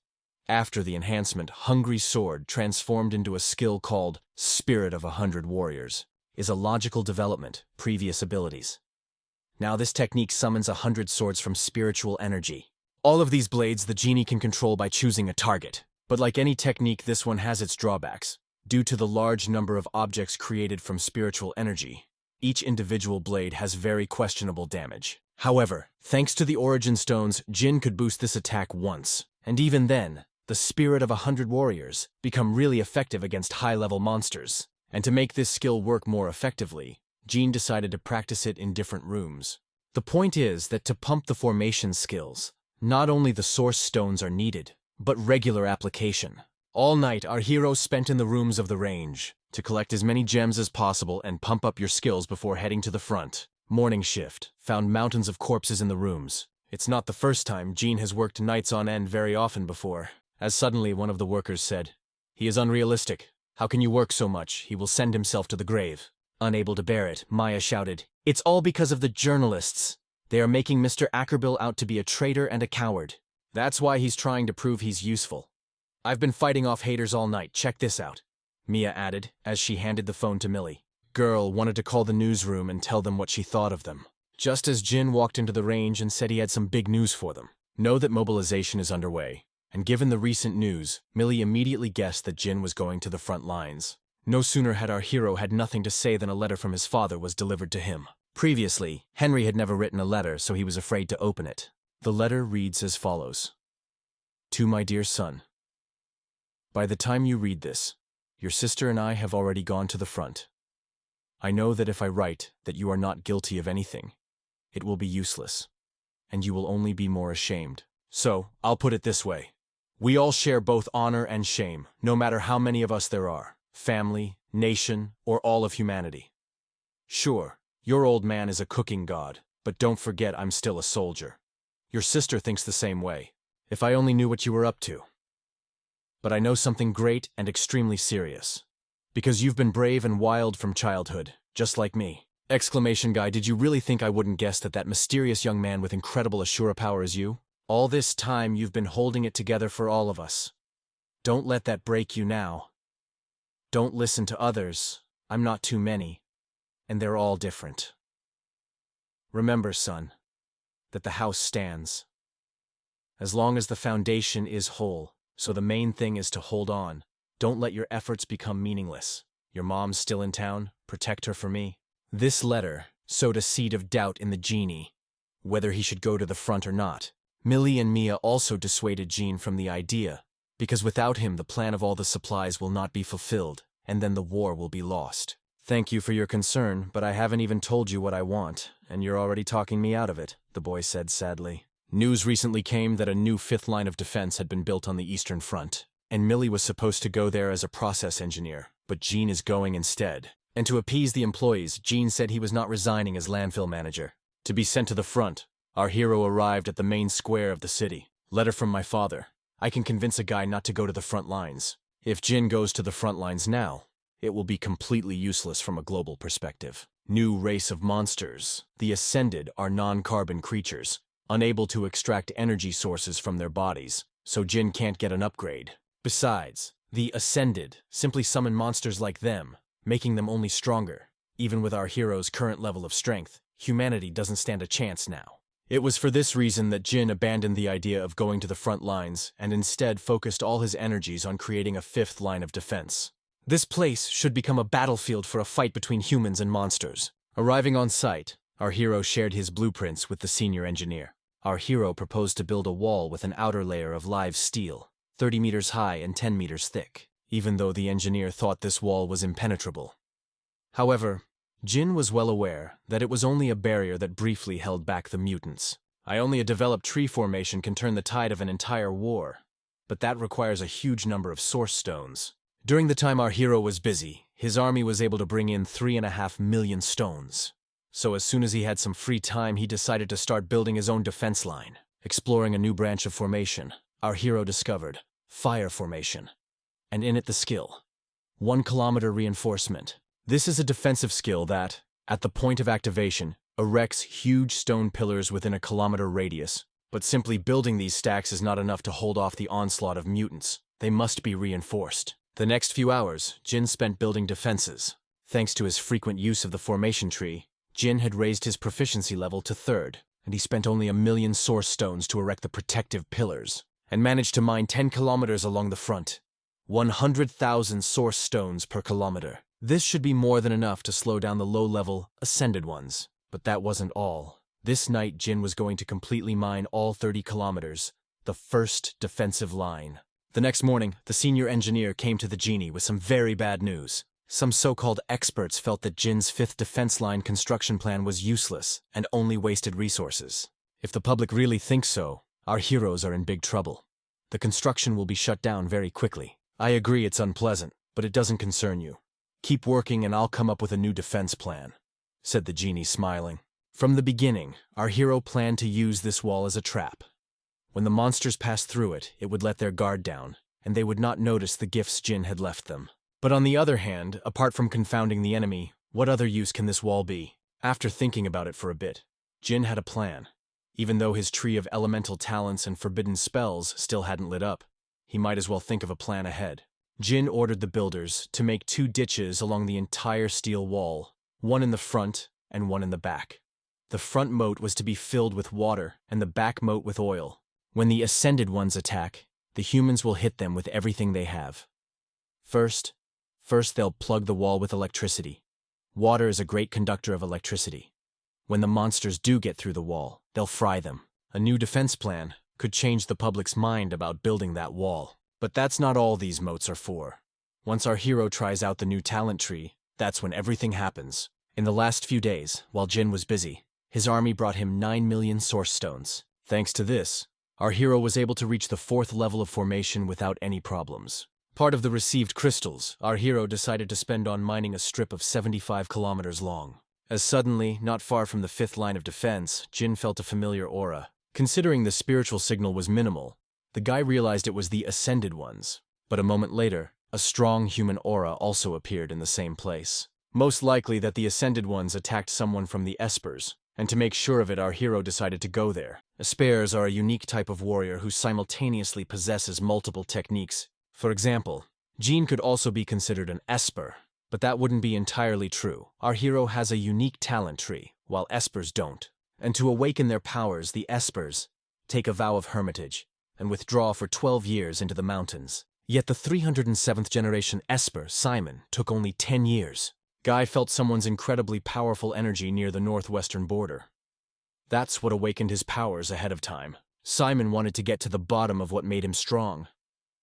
After the enhancement, Hungry Sword transformed into a skill called Spirit of 100 Warriors, is a logical development, previous abilities. Now this technique summons 100 swords from spiritual energy. All of these blades the genie can control by choosing a target. But like any technique, this one has its drawbacks. Due to the large number of objects created from spiritual energy, each individual blade has very questionable damage. However, thanks to the origin stones, Jin could boost this attack once. And even then, the Spirit of 100 Warriors become really effective against high-level monsters. And to make this skill work more effectively, Gene decided to practice it in different rooms. The point is that to pump the formation skills, not only the source stones are needed, but regular application. All night, our hero spent in the rooms of the range to collect as many gems as possible and pump up your skills before heading to the front. Morning shift, found mountains of corpses in the rooms. It's not the first time Gene has worked nights on end very often before. As suddenly one of the workers said, "He is unrealistic. How can you work so much? He will send himself to the grave." Unable to bear it, Maya shouted, "It's all because of the journalists. They are making Mr. Ackerbill out to be a traitor and a coward. That's why he's trying to prove he's useful. I've been fighting off haters all night, check this out," Mia added, as she handed the phone to Millie. Girl wanted to call the newsroom and tell them what she thought of them. Just as Jin walked into the range and said he had some big news for them. Know that mobilization is underway, and given the recent news, Millie immediately guessed that Jin was going to the front lines. No sooner had our hero had nothing to say than a letter from his father was delivered to him. Previously, Henry had never written a letter, so he was afraid to open it. The letter reads as follows. To my dear son. By the time you read this, your sister and I have already gone to the front. I know that if I write that you are not guilty of anything, it will be useless, and you will only be more ashamed. So, I'll put it this way. We all share both honor and shame, no matter how many of us there are, family, nation, or all of humanity. Sure, your old man is a cooking god, but don't forget I'm still a soldier. Your sister thinks the same way. If I only knew what you were up to. But I know something great and extremely serious. Because you've been brave and wild from childhood, just like me. Exclamation guy, did you really think I wouldn't guess that that mysterious young man with incredible Ashura power is you? All this time you've been holding it together for all of us. Don't let that break you now. Don't listen to others. I'm not too many. And they're all different. Remember, son, that the house stands. As long as the foundation is whole, so the main thing is to hold on. Don't let your efforts become meaningless. Your mom's still in town, protect her for me. This letter sowed a seed of doubt in the genie, whether he should go to the front or not. Millie and Mia also dissuaded Gene from the idea, because without him the plan of all the supplies will not be fulfilled, and then the war will be lost. Thank you for your concern, but I haven't even told you what I want, and you're already talking me out of it, the boy said sadly. News recently came that a new fifth line of defense had been built on the Eastern Front, and Millie was supposed to go there as a process engineer, but Gene is going instead. And to appease the employees, Gene said he was not resigning as landfill manager. To be sent to the front, our hero arrived at the main square of the city. Letter from my father. I can convince a guy not to go to the front lines. If Jin goes to the front lines now, it will be completely useless from a global perspective. New race of monsters. The Ascended are non-carbon creatures, unable to extract energy sources from their bodies, so Jin can't get an upgrade. Besides, the Ascended simply summon monsters like them, making them only stronger. Even with our hero's current level of strength, humanity doesn't stand a chance now. It was for this reason that Jin abandoned the idea of going to the front lines and instead focused all his energies on creating a fifth line of defense. This place should become a battlefield for a fight between humans and monsters. Arriving on site, our hero shared his blueprints with the senior engineer. Our hero proposed to build a wall with an outer layer of live steel, 30 meters high and 10 meters thick, even though the engineer thought this wall was impenetrable. However, Jin was well aware that it was only a barrier that briefly held back the mutants. Only a developed tree formation can turn the tide of an entire war, but that requires a huge number of source stones. During the time our hero was busy, his army was able to bring in 3.5 million stones. So as soon as he had some free time, he decided to start building his own defense line. Exploring a new branch of formation, our hero discovered fire formation, and in it the skill 1 kilometer reinforcement. This is a defensive skill that, at the point of activation, erects huge stone pillars within a kilometer radius. But simply building these stacks is not enough to hold off the onslaught of mutants. They must be reinforced. The next few hours, Jin spent building defenses. Thanks to his frequent use of the formation tree, Jin had raised his proficiency level to 3rd, and he spent only 1 million source stones to erect the protective pillars, and managed to mine 10 kilometers along the front. 100,000 source stones per kilometer. This should be more than enough to slow down the low-level, Ascended ones. But that wasn't all. This night, Jin was going to completely mine all 30 kilometers, the first defensive line. The next morning, the senior engineer came to the genie with some very bad news. Some so-called experts felt that Jin's 5th defense line construction plan was useless and only wasted resources. If the public really thinks so, our heroes are in big trouble. The construction will be shut down very quickly. I agree it's unpleasant, but it doesn't concern you. Keep working and I'll come up with a new defense plan, said the genie, smiling. From the beginning, our hero planned to use this wall as a trap. When the monsters passed through it, it would let their guard down, and they would not notice the gifts Jin had left them. But on the other hand, apart from confounding the enemy, what other use can this wall be? After thinking about it for a bit, Jin had a plan. Even though his tree of elemental talents and forbidden spells still hadn't lit up, he might as well think of a plan ahead. Jin ordered the builders to make 2 ditches along the entire steel wall, one in the front and one in the back. The front moat was to be filled with water and the back moat with oil. When the Ascended ones attack, the humans will hit them with everything they have. First they'll plug the wall with electricity. Water is a great conductor of electricity. When the monsters do get through the wall, they'll fry them. A new defense plan could change the public's mind about building that wall. But that's not all these moats are for. Once our hero tries out the new talent tree, that's when everything happens. In the last few days, while Jin was busy, his army brought him 9 million source stones. Thanks to this, our hero was able to reach the 4th level of formation without any problems. Part of the received crystals, our hero decided to spend on mining a strip of 75 kilometers long. As suddenly, not far from the 5th line of defense, Jin felt a familiar aura. Considering the spiritual signal was minimal, the guy realized it was the Ascended ones. But a moment later, a strong human aura also appeared in the same place. Most likely that the Ascended ones attacked someone from the espers, and to make sure of it, our hero decided to go there. Espers are a unique type of warrior who simultaneously possesses multiple techniques. For example, Jin could also be considered an esper, but that wouldn't be entirely true. Our hero has a unique talent tree, while espers don't. And to awaken their powers, the espers take a vow of hermitage and withdraw for 12 years into the mountains. Yet the 307th generation esper, Simon, took only 10 years. Guy felt someone's incredibly powerful energy near the northwestern border. That's what awakened his powers ahead of time. Simon wanted to get to the bottom of what made him strong.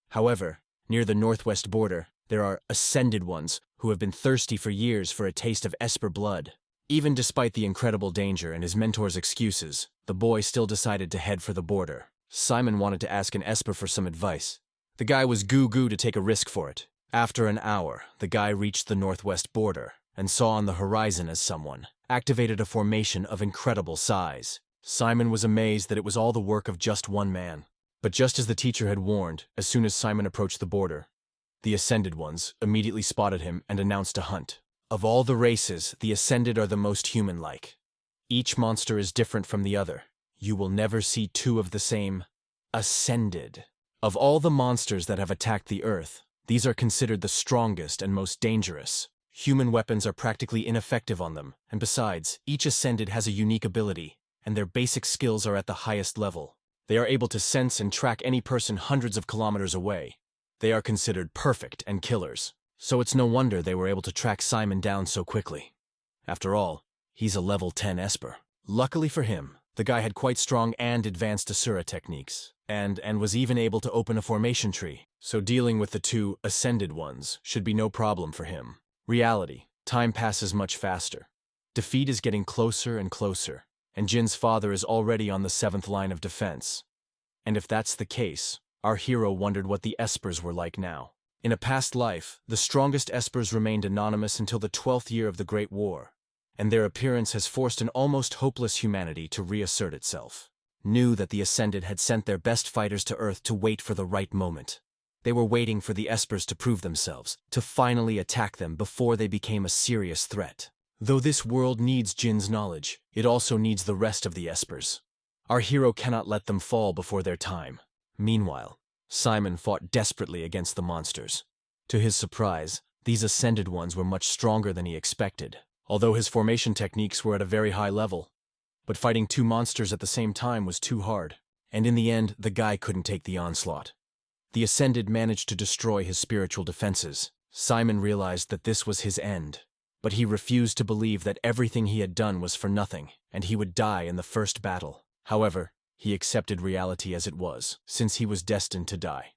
However, near the northwest border, there are Ascended ones who have been thirsty for years for a taste of esper blood. Even despite the incredible danger and his mentor's excuses, the boy still decided to head for the border. Simon wanted to ask an esper for some advice. The guy was goo-goo to take a risk for it. After an hour, the guy reached the northwest border and saw on the horizon as someone activated a formation of incredible size. Simon was amazed that it was all the work of just one man. But just as the teacher had warned, as soon as Simon approached the border, the Ascended ones immediately spotted him and announced a hunt. Of all the races, the Ascended are the most human-like. Each monster is different from the other. You will never see two of the same Ascended. Of all the monsters that have attacked the Earth, these are considered the strongest and most dangerous. Human weapons are practically ineffective on them, and besides, each Ascended has a unique ability, and their basic skills are at the highest level. They are able to sense and track any person hundreds of kilometers away. They are considered perfect and killers, so it's no wonder they were able to track Simon down so quickly. After all, he's a level 10 esper. Luckily for him, the guy had quite strong and advanced Asura techniques, and was even able to open a formation tree, so dealing with the two Ascended ones should be no problem for him. Reality, time passes much faster. Defeat is getting closer and closer, and Jin's father is already on the 7th line of defense. And if that's the case, our hero wondered what the espers were like now. In a past life, the strongest espers remained anonymous until the 12th year of the Great War, and their appearance has forced an almost hopeless humanity to reassert itself. Knew that the Ascended had sent their best fighters to Earth to wait for the right moment. They were waiting for the espers to prove themselves, to finally attack them before they became a serious threat. Though this world needs Jin's knowledge, it also needs the rest of the espers. Our hero cannot let them fall before their time. Meanwhile, Simon fought desperately against the monsters. To his surprise, these Ascended ones were much stronger than he expected, although his formation techniques were at a very high level. But fighting two monsters at the same time was too hard, and in the end, the guy couldn't take the onslaught. The Ascended managed to destroy his spiritual defenses. Simon realized that this was his end, but he refused to believe that everything he had done was for nothing, and he would die in the first battle. However, he accepted reality as it was, since he was destined to die.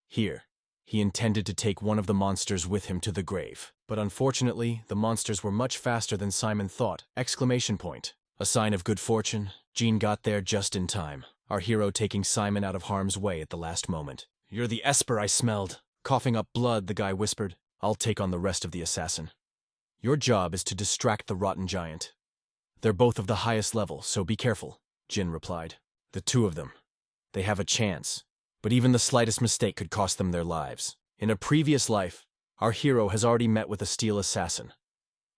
Here, he intended to take one of the monsters with him to the grave, but unfortunately, the monsters were much faster than Simon thought! A sign of good fortune, Jin got there just in time, our hero taking Simon out of harm's way at the last moment. "You're the esper I smelled." Coughing up blood, the guy whispered, "I'll take on the rest of the assassin. Your job is to distract the rotten giant. They're both of the highest level, so be careful," Jin replied. "The two of them. They have a chance, but even the slightest mistake could cost them their lives. In a previous life, our hero has already met with a steel assassin.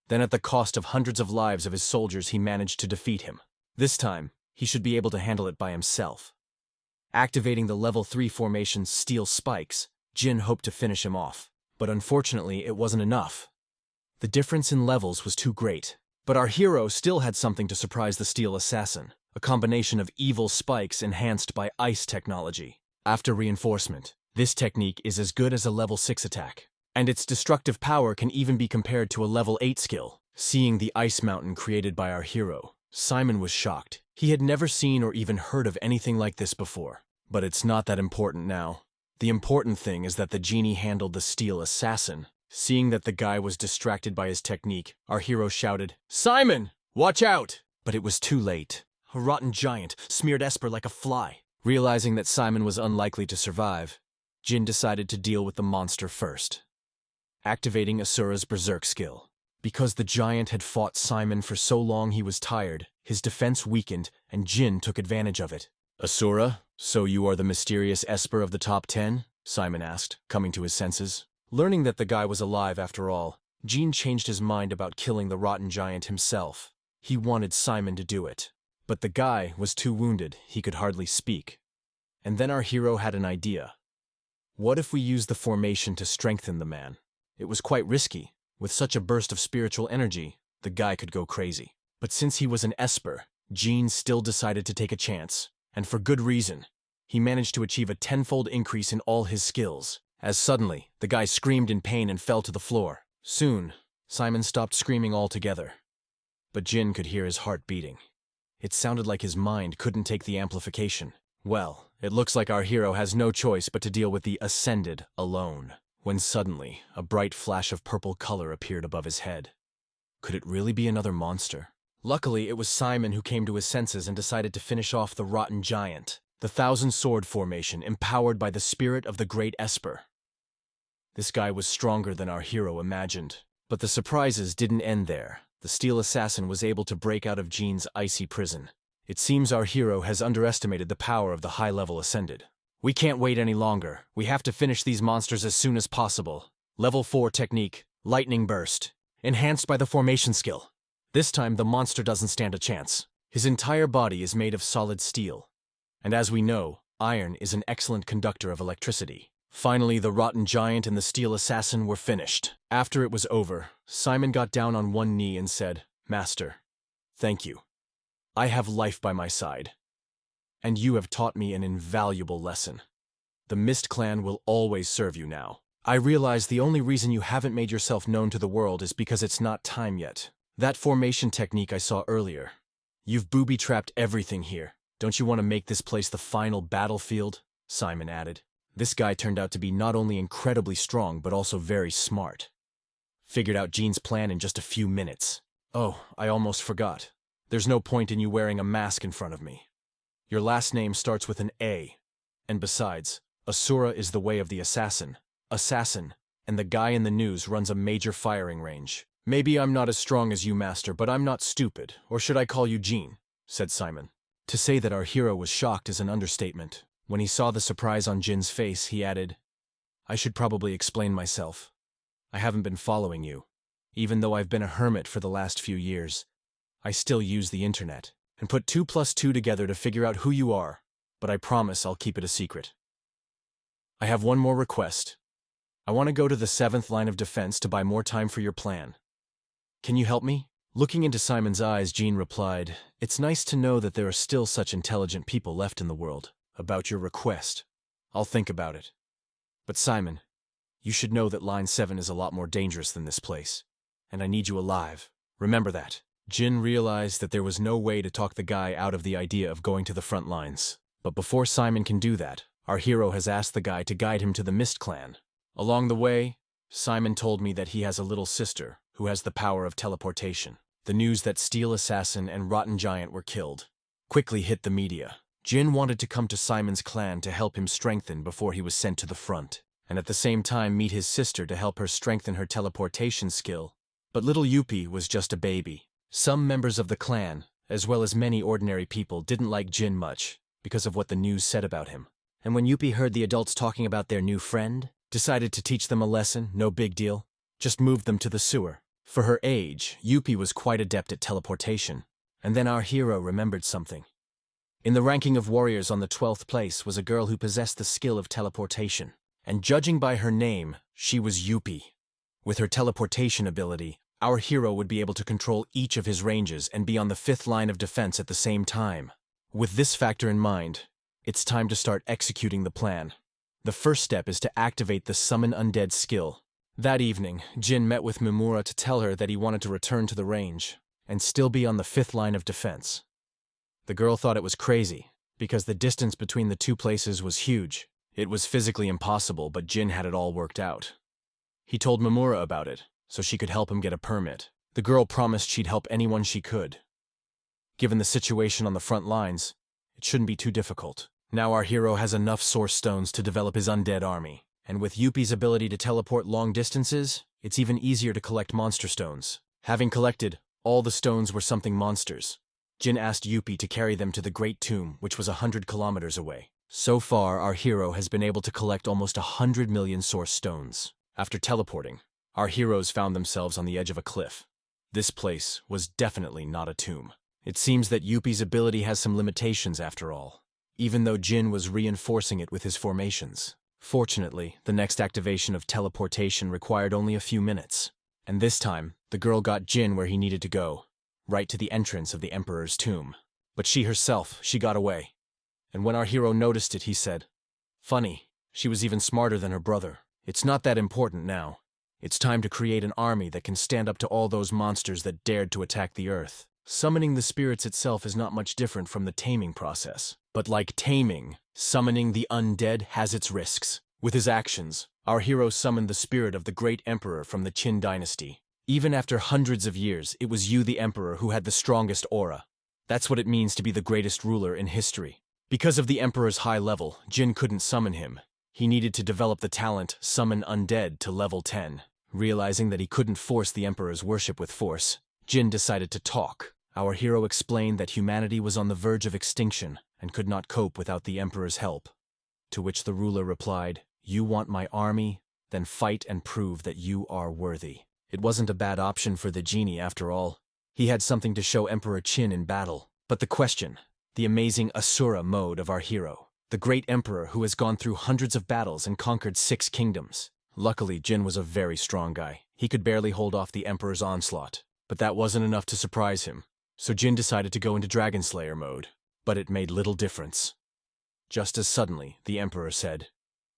Then at the cost of hundreds of lives of his soldiers, he managed to defeat him. This time, he should be able to handle it by himself." Activating the level 3 formation's steel spikes, Jin hoped to finish him off. But unfortunately, it wasn't enough. The difference in levels was too great. But our hero still had something to surprise the steel assassin, a combination of evil spikes enhanced by ice technology. After reinforcement, this technique is as good as a level 6 attack, and its destructive power can even be compared to a level 8 skill. Seeing the ice mountain created by our hero, Simon was shocked. He had never seen or even heard of anything like this before. But it's not that important now. The important thing is that the genie handled the steel assassin. Seeing that the guy was distracted by his technique, our hero shouted, "Simon, watch out!" But it was too late. A rotten giant smeared Esper like a fly. Realizing that Simon was unlikely to survive, Jin decided to deal with the monster first. Activating Asura's Berserk skill. Because the giant had fought Simon for so long he was tired, his defense weakened, and Jin took advantage of it. "Asura, so you are the mysterious Esper of the top 10? Simon asked, coming to his senses. Learning that the guy was alive after all, Jin changed his mind about killing the rotten giant himself. He wanted Simon to do it. But the guy was too wounded, he could hardly speak. And then our hero had an idea. What if we use the formation to strengthen the man? It was quite risky. With such a burst of spiritual energy, the guy could go crazy. But since he was an Esper, Jin still decided to take a chance. And for good reason. He managed to achieve a 10-fold increase in all his skills. As suddenly, the guy screamed in pain and fell to the floor. Soon, Simon stopped screaming altogether. But Jin could hear his heart beating. It sounded like his mind couldn't take the amplification. Well, it looks like our hero has no choice but to deal with the Ascended alone. when suddenly a bright flash of purple color appeared above his head. Could it really be another monster? Luckily, it was Simon who came to his senses and decided to finish off the rotten giant, the thousand-sword formation empowered by the spirit of the great esper. This guy was stronger than our hero imagined. But the surprises didn't end there. The steel assassin was able to break out of Jean's icy prison. It seems our hero has underestimated the power of the high-level ascended. We can't wait any longer. We have to finish these monsters as soon as possible. Level 4 technique, lightning burst, enhanced by the formation skill. This time the monster doesn't stand a chance. His entire body is made of solid steel. And as we know, iron is an excellent conductor of electricity. Finally, the rotten giant and the steel assassin were finished. After it was over, Simon got down on one knee and said, "Master, thank you. I have life by my side. And you have taught me an invaluable lesson. The Mist Clan will always serve you now. I realize the only reason you haven't made yourself known to the world is because it's not time yet. That formation technique I saw earlier. You've booby-trapped everything here. Don't you want to make this place the final battlefield?" Simon added. This guy turned out to be not only incredibly strong, but also very smart. Figured out Jean's plan in just a few minutes. Oh, I almost forgot. There's no point in you wearing a mask in front of me. Your last name starts with an A. And besides, Asura is the way of the assassin. And the guy in the news runs a major firing range. Maybe I'm not as strong as you, Master, but I'm not stupid. Or should I call you Jean? Said Simon. To say that our hero was shocked is an understatement. When he saw the surprise on Jin's face, he added, "I should probably explain myself. I haven't been following you. Even though I've been a hermit for the last few years, I still use the internet and put 2 plus 2 together to figure out who you are, but I promise I'll keep it a secret. I have one more request. I want to go to the 7th line of defense to buy more time for your plan. Can you help me?" Looking into Simon's eyes, Jean replied, "It's nice to know that there are still such intelligent people left in the world. About your request, I'll think about it. But Simon, you should know that Line 7 is a lot more dangerous than this place, and I need you alive. Remember that." Jin realized that there was no way to talk the guy out of the idea of going to the front lines. But before Simon can do that, our hero has asked the guy to guide him to the Mist Clan. Along the way, Simon told me that he has a little sister who has the power of teleportation. The news that Steel Assassin and Rotten Giant were killed quickly hit the media. Jin wanted to come to Simon's clan to help him strengthen before he was sent to the front, and at the same time meet his sister to help her strengthen her teleportation skill. But little Yuppie was just a baby. Some members of the clan, as well as many ordinary people, didn't like Jin much because of what the news said about him. And when Yuppie heard the adults talking about their new friend, decided to teach them a lesson, no big deal, just moved them to the sewer. For her age, Yuppie was quite adept at teleportation. And then our hero remembered something. In the ranking of warriors on the 12th place was a girl who possessed the skill of teleportation. And judging by her name, she was Yuppie. With her teleportation ability, our hero would be able to control each of his ranges and be on the 5th line of defense at the same time. With this factor in mind, it's time to start executing the plan. The first step is to activate the Summon Undead skill. That evening, Jin met with Mimura to tell her that he wanted to return to the range and still be on the 5th line of defense. The girl thought it was crazy, because the distance between the two places was huge. It was physically impossible, but Jin had it all worked out. He told Mimura about it, so she could help him get a permit. The girl promised she'd help anyone she could. Given the situation on the front lines, it shouldn't be too difficult. Now our hero has enough source stones to develop his undead army, and with Yuppie's ability to teleport long distances, it's even easier to collect monster stones. Having collected, all the stones were something monsters. Jin asked Yuppie to carry them to the Great Tomb, which was 100 kilometers away. So far, our hero has been able to collect almost 100 million source stones. After teleporting, our heroes found themselves on the edge of a cliff. This place was definitely not a tomb. It seems that Yuppie's ability has some limitations after all, even though Jin was reinforcing it with his formations. Fortunately, the next activation of teleportation required only a few minutes. And this time, the girl got Jin where he needed to go, right to the entrance of the Emperor's tomb. But she got away. And when our hero noticed it, he said, "Funny, she was even smarter than her brother. It's not that important now. It's time to create an army that can stand up to all those monsters that dared to attack the Earth." Summoning the spirits itself is not much different from the taming process. But like taming, summoning the undead has its risks. With his actions, our hero summoned the spirit of the great emperor from the Qin dynasty. Even after hundreds of years, it was you, the emperor, who had the strongest aura. That's what it means to be the greatest ruler in history. Because of the emperor's high level, Jin couldn't summon him. He needed to develop the talent Summon Undead to level 10. Realizing that he couldn't force the emperor's worship with force, Jin decided to talk. Our hero explained that humanity was on the verge of extinction and could not cope without the emperor's help. To which the ruler replied, "You want my army? Then fight and prove that you are worthy." It wasn't a bad option for the genie after all. He had something to show Emperor Qin in battle. But the question, the amazing Asura mode of our hero, the great emperor who has gone through hundreds of battles and conquered 6 kingdoms. Luckily, Jin was a very strong guy. He could barely hold off the emperor's onslaught. But that wasn't enough to surprise him. So Jin decided to go into Dragon Slayer mode. But it made little difference. Just as suddenly, the emperor said,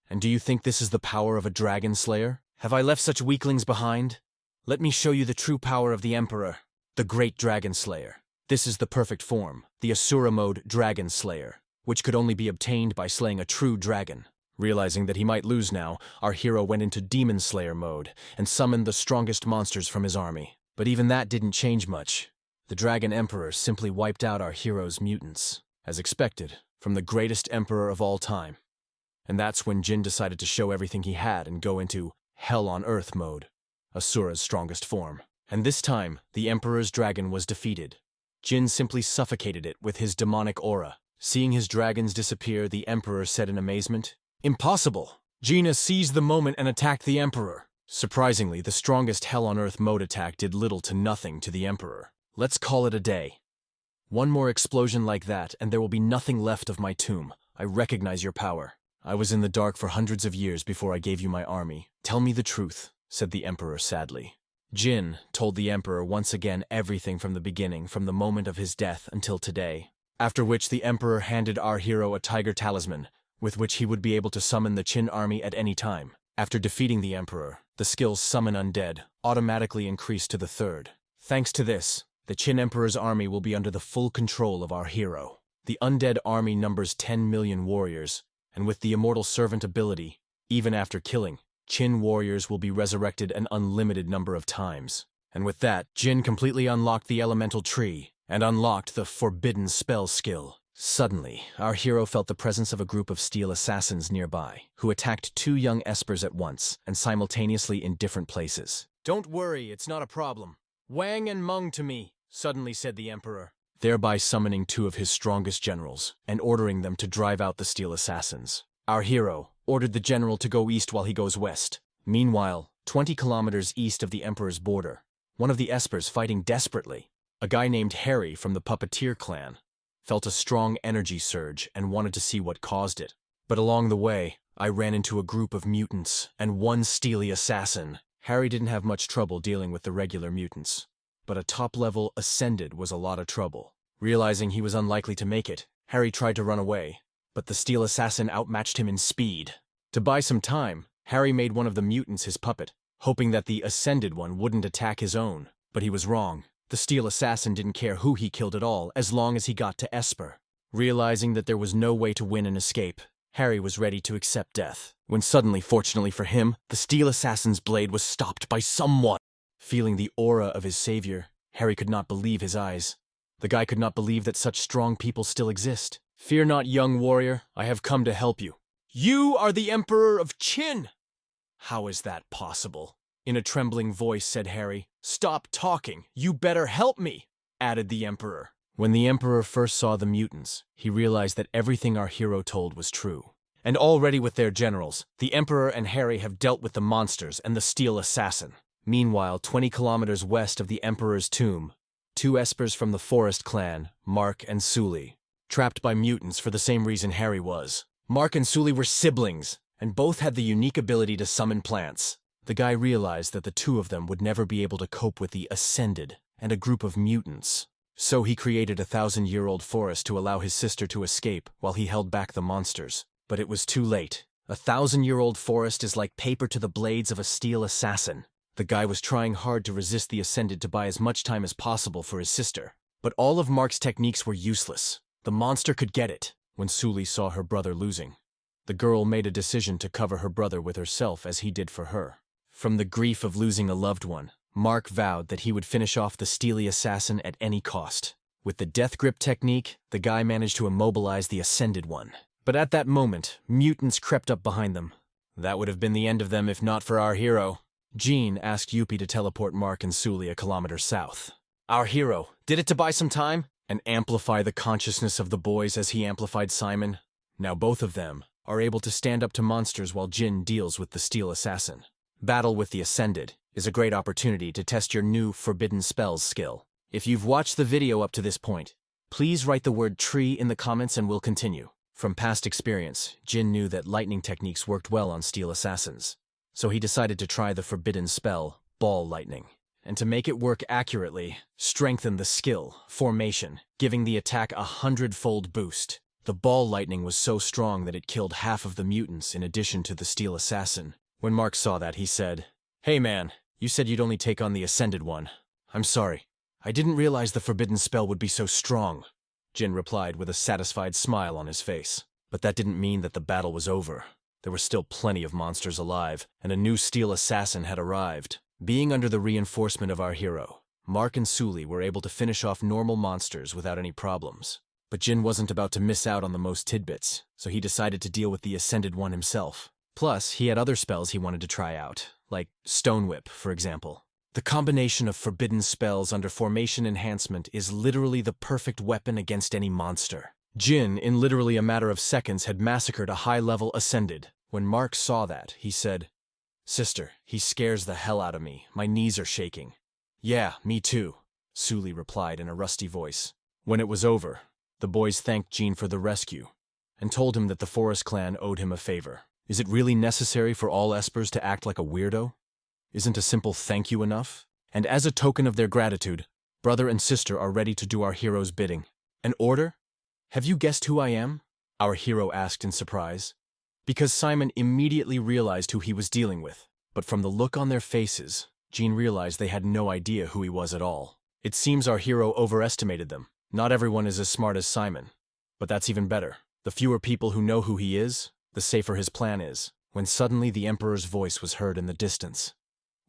"And do you think this is the power of a Dragon Slayer? Have I left such weaklings behind? Let me show you the true power of the emperor, the great Dragon Slayer. This is the perfect form, the Asura mode Dragon Slayer, which could only be obtained by slaying a true dragon." Realizing that he might lose now, our hero went into Demon Slayer mode and summoned the strongest monsters from his army. But even that didn't change much. The Dragon Emperor simply wiped out our hero's mutants, as expected, from the greatest emperor of all time. And that's when Jin decided to show everything he had and go into Hell on Earth mode, Asura's strongest form. And this time, the Emperor's dragon was defeated. Jin simply suffocated it with his demonic aura. Seeing his dragons disappear, the Emperor said in amazement, "Impossible!" Gina seized the moment and attacked the Emperor. Surprisingly, the strongest Hell on Earth mode attack did little to nothing to the Emperor. Let's call it a day. One more explosion like that, and there will be nothing left of my tomb. I recognize your power. I was in the dark for hundreds of years before I gave you my army. Tell me the truth, said the Emperor sadly. Jin told the Emperor once again everything from the beginning, from the moment of his death until today. After which the Emperor handed our hero a tiger talisman, with which he would be able to summon the Qin army at any time. After defeating the Emperor, the skills Summon Undead automatically increased to the 3rd. Thanks to this, the Qin Emperor's army will be under the full control of our hero. The Undead army numbers 10 million warriors, and with the Immortal Servant ability, even after killing, Qin warriors will be resurrected an unlimited number of times. And with that, Jin completely unlocked the elemental tree, and unlocked the Forbidden Spell skill. Suddenly, our hero felt the presence of a group of steel assassins nearby, who attacked 2 young espers at once, and simultaneously in different places. "Don't worry, it's not a problem. Wang and Meng to me," suddenly said the Emperor, thereby summoning 2 of his strongest generals, and ordering them to drive out the steel assassins. Our hero ordered the general to go east while he goes west. Meanwhile, 20 kilometers east of the Emperor's border, one of the espers fighting desperately, a guy named Harry from the Puppeteer clan, felt a strong energy surge and wanted to see what caused it. But along the way, I ran into a group of mutants and 1 steely assassin. Harry didn't have much trouble dealing with the regular mutants, but a top-level Ascended was a lot of trouble. Realizing he was unlikely to make it, Harry tried to run away, but the steel assassin outmatched him in speed. To buy some time, Harry made one of the mutants his puppet, hoping that the Ascended one wouldn't attack his own. But he was wrong. The steel assassin didn't care who he killed at all, as long as he got to Esper. Realizing that there was no way to win and escape, Harry was ready to accept death, when suddenly, fortunately for him, the steel assassin's blade was stopped by someone. Feeling the aura of his savior, Harry could not believe his eyes. The guy could not believe that such strong people still exist. "Fear not, young warrior, I have come to help you." "You are the Emperor of Qin!" "How is that possible?" In a trembling voice said Harry. "Stop talking, you better help me," added the Emperor. When the Emperor first saw the mutants, he realized that everything our hero told was true. And already with their generals, the Emperor and Harry have dealt with the monsters and the steel assassin. Meanwhile, 20 kilometers west of the Emperor's tomb, 2 espers from the Forest clan, Mark and Sully, trapped by mutants for the same reason Harry was. Mark and Sully were siblings, and both had the unique ability to summon plants. The guy realized that the 2 of them would never be able to cope with the Ascended and a group of mutants. So he created a 1,000-year-old forest to allow his sister to escape while he held back the monsters. But it was too late. A 1,000-year-old forest is like paper to the blades of a steel assassin. The guy was trying hard to resist the Ascended to buy as much time as possible for his sister. But all of Mark's techniques were useless. The monster could get it when Sully saw her brother losing. The girl made a decision to cover her brother with herself as he did for her. From the grief of losing a loved one, Mark vowed that he would finish off the steely assassin at any cost. With the death grip technique, the guy managed to immobilize the Ascended One. But at that moment, mutants crept up behind them. That would have been the end of them if not for our hero. Jean asked Yuppie to teleport Mark and Sully a kilometer south. Our hero did it to buy some time and amplify the consciousness of the boys as he amplified Simon. Now both of them are able to stand up to monsters while Jin deals with the Steel Assassin. Battle with the Ascended is a great opportunity to test your new Forbidden Spells skill. If you've watched the video up to this point, please write the word tree in the comments and we'll continue. From past experience, Jin knew that lightning techniques worked well on Steel Assassins, so he decided to try the forbidden spell, Ball Lightning. And to make it work accurately, strengthen the skill, Formation, giving the attack a 100-fold boost. The Ball Lightning was so strong that it killed half of the mutants in addition to the Steel Assassin. When Mark saw that, he said, "Hey man, you said you'd only take on the Ascended One. I'm sorry. I didn't realize the forbidden spell would be so strong," Jin replied with a satisfied smile on his face. But that didn't mean that the battle was over. There were still plenty of monsters alive, and a new Steel Assassin had arrived. Being under the reinforcement of our hero, Mark and Sully were able to finish off normal monsters without any problems. But Jin wasn't about to miss out on the most tidbits, so he decided to deal with the Ascended One himself. Plus, he had other spells he wanted to try out, like Stone Whip, for example. The combination of forbidden spells under formation enhancement is literally the perfect weapon against any monster. Jin, in literally a matter of seconds, had massacred a high-level Ascended. When Mark saw that, he said, "Sister, he scares the hell out of me. My knees are shaking." "Yeah, me too," Sully replied in a rusty voice. When it was over, the boys thanked Jin for the rescue and told him that the Forest Clan owed him a favor. Is it really necessary for all espers to act like a weirdo? Isn't a simple thank you enough? And as a token of their gratitude, brother and sister are ready to do our hero's bidding. An order? Have you guessed who I am? Our hero asked in surprise. Because Simon immediately realized who he was dealing with. But from the look on their faces, Jin realized they had no idea who he was at all. It seems our hero overestimated them. Not everyone is as smart as Simon. But that's even better. The fewer people who know who he is, the safer his plan is. When suddenly the Emperor's voice was heard in the distance.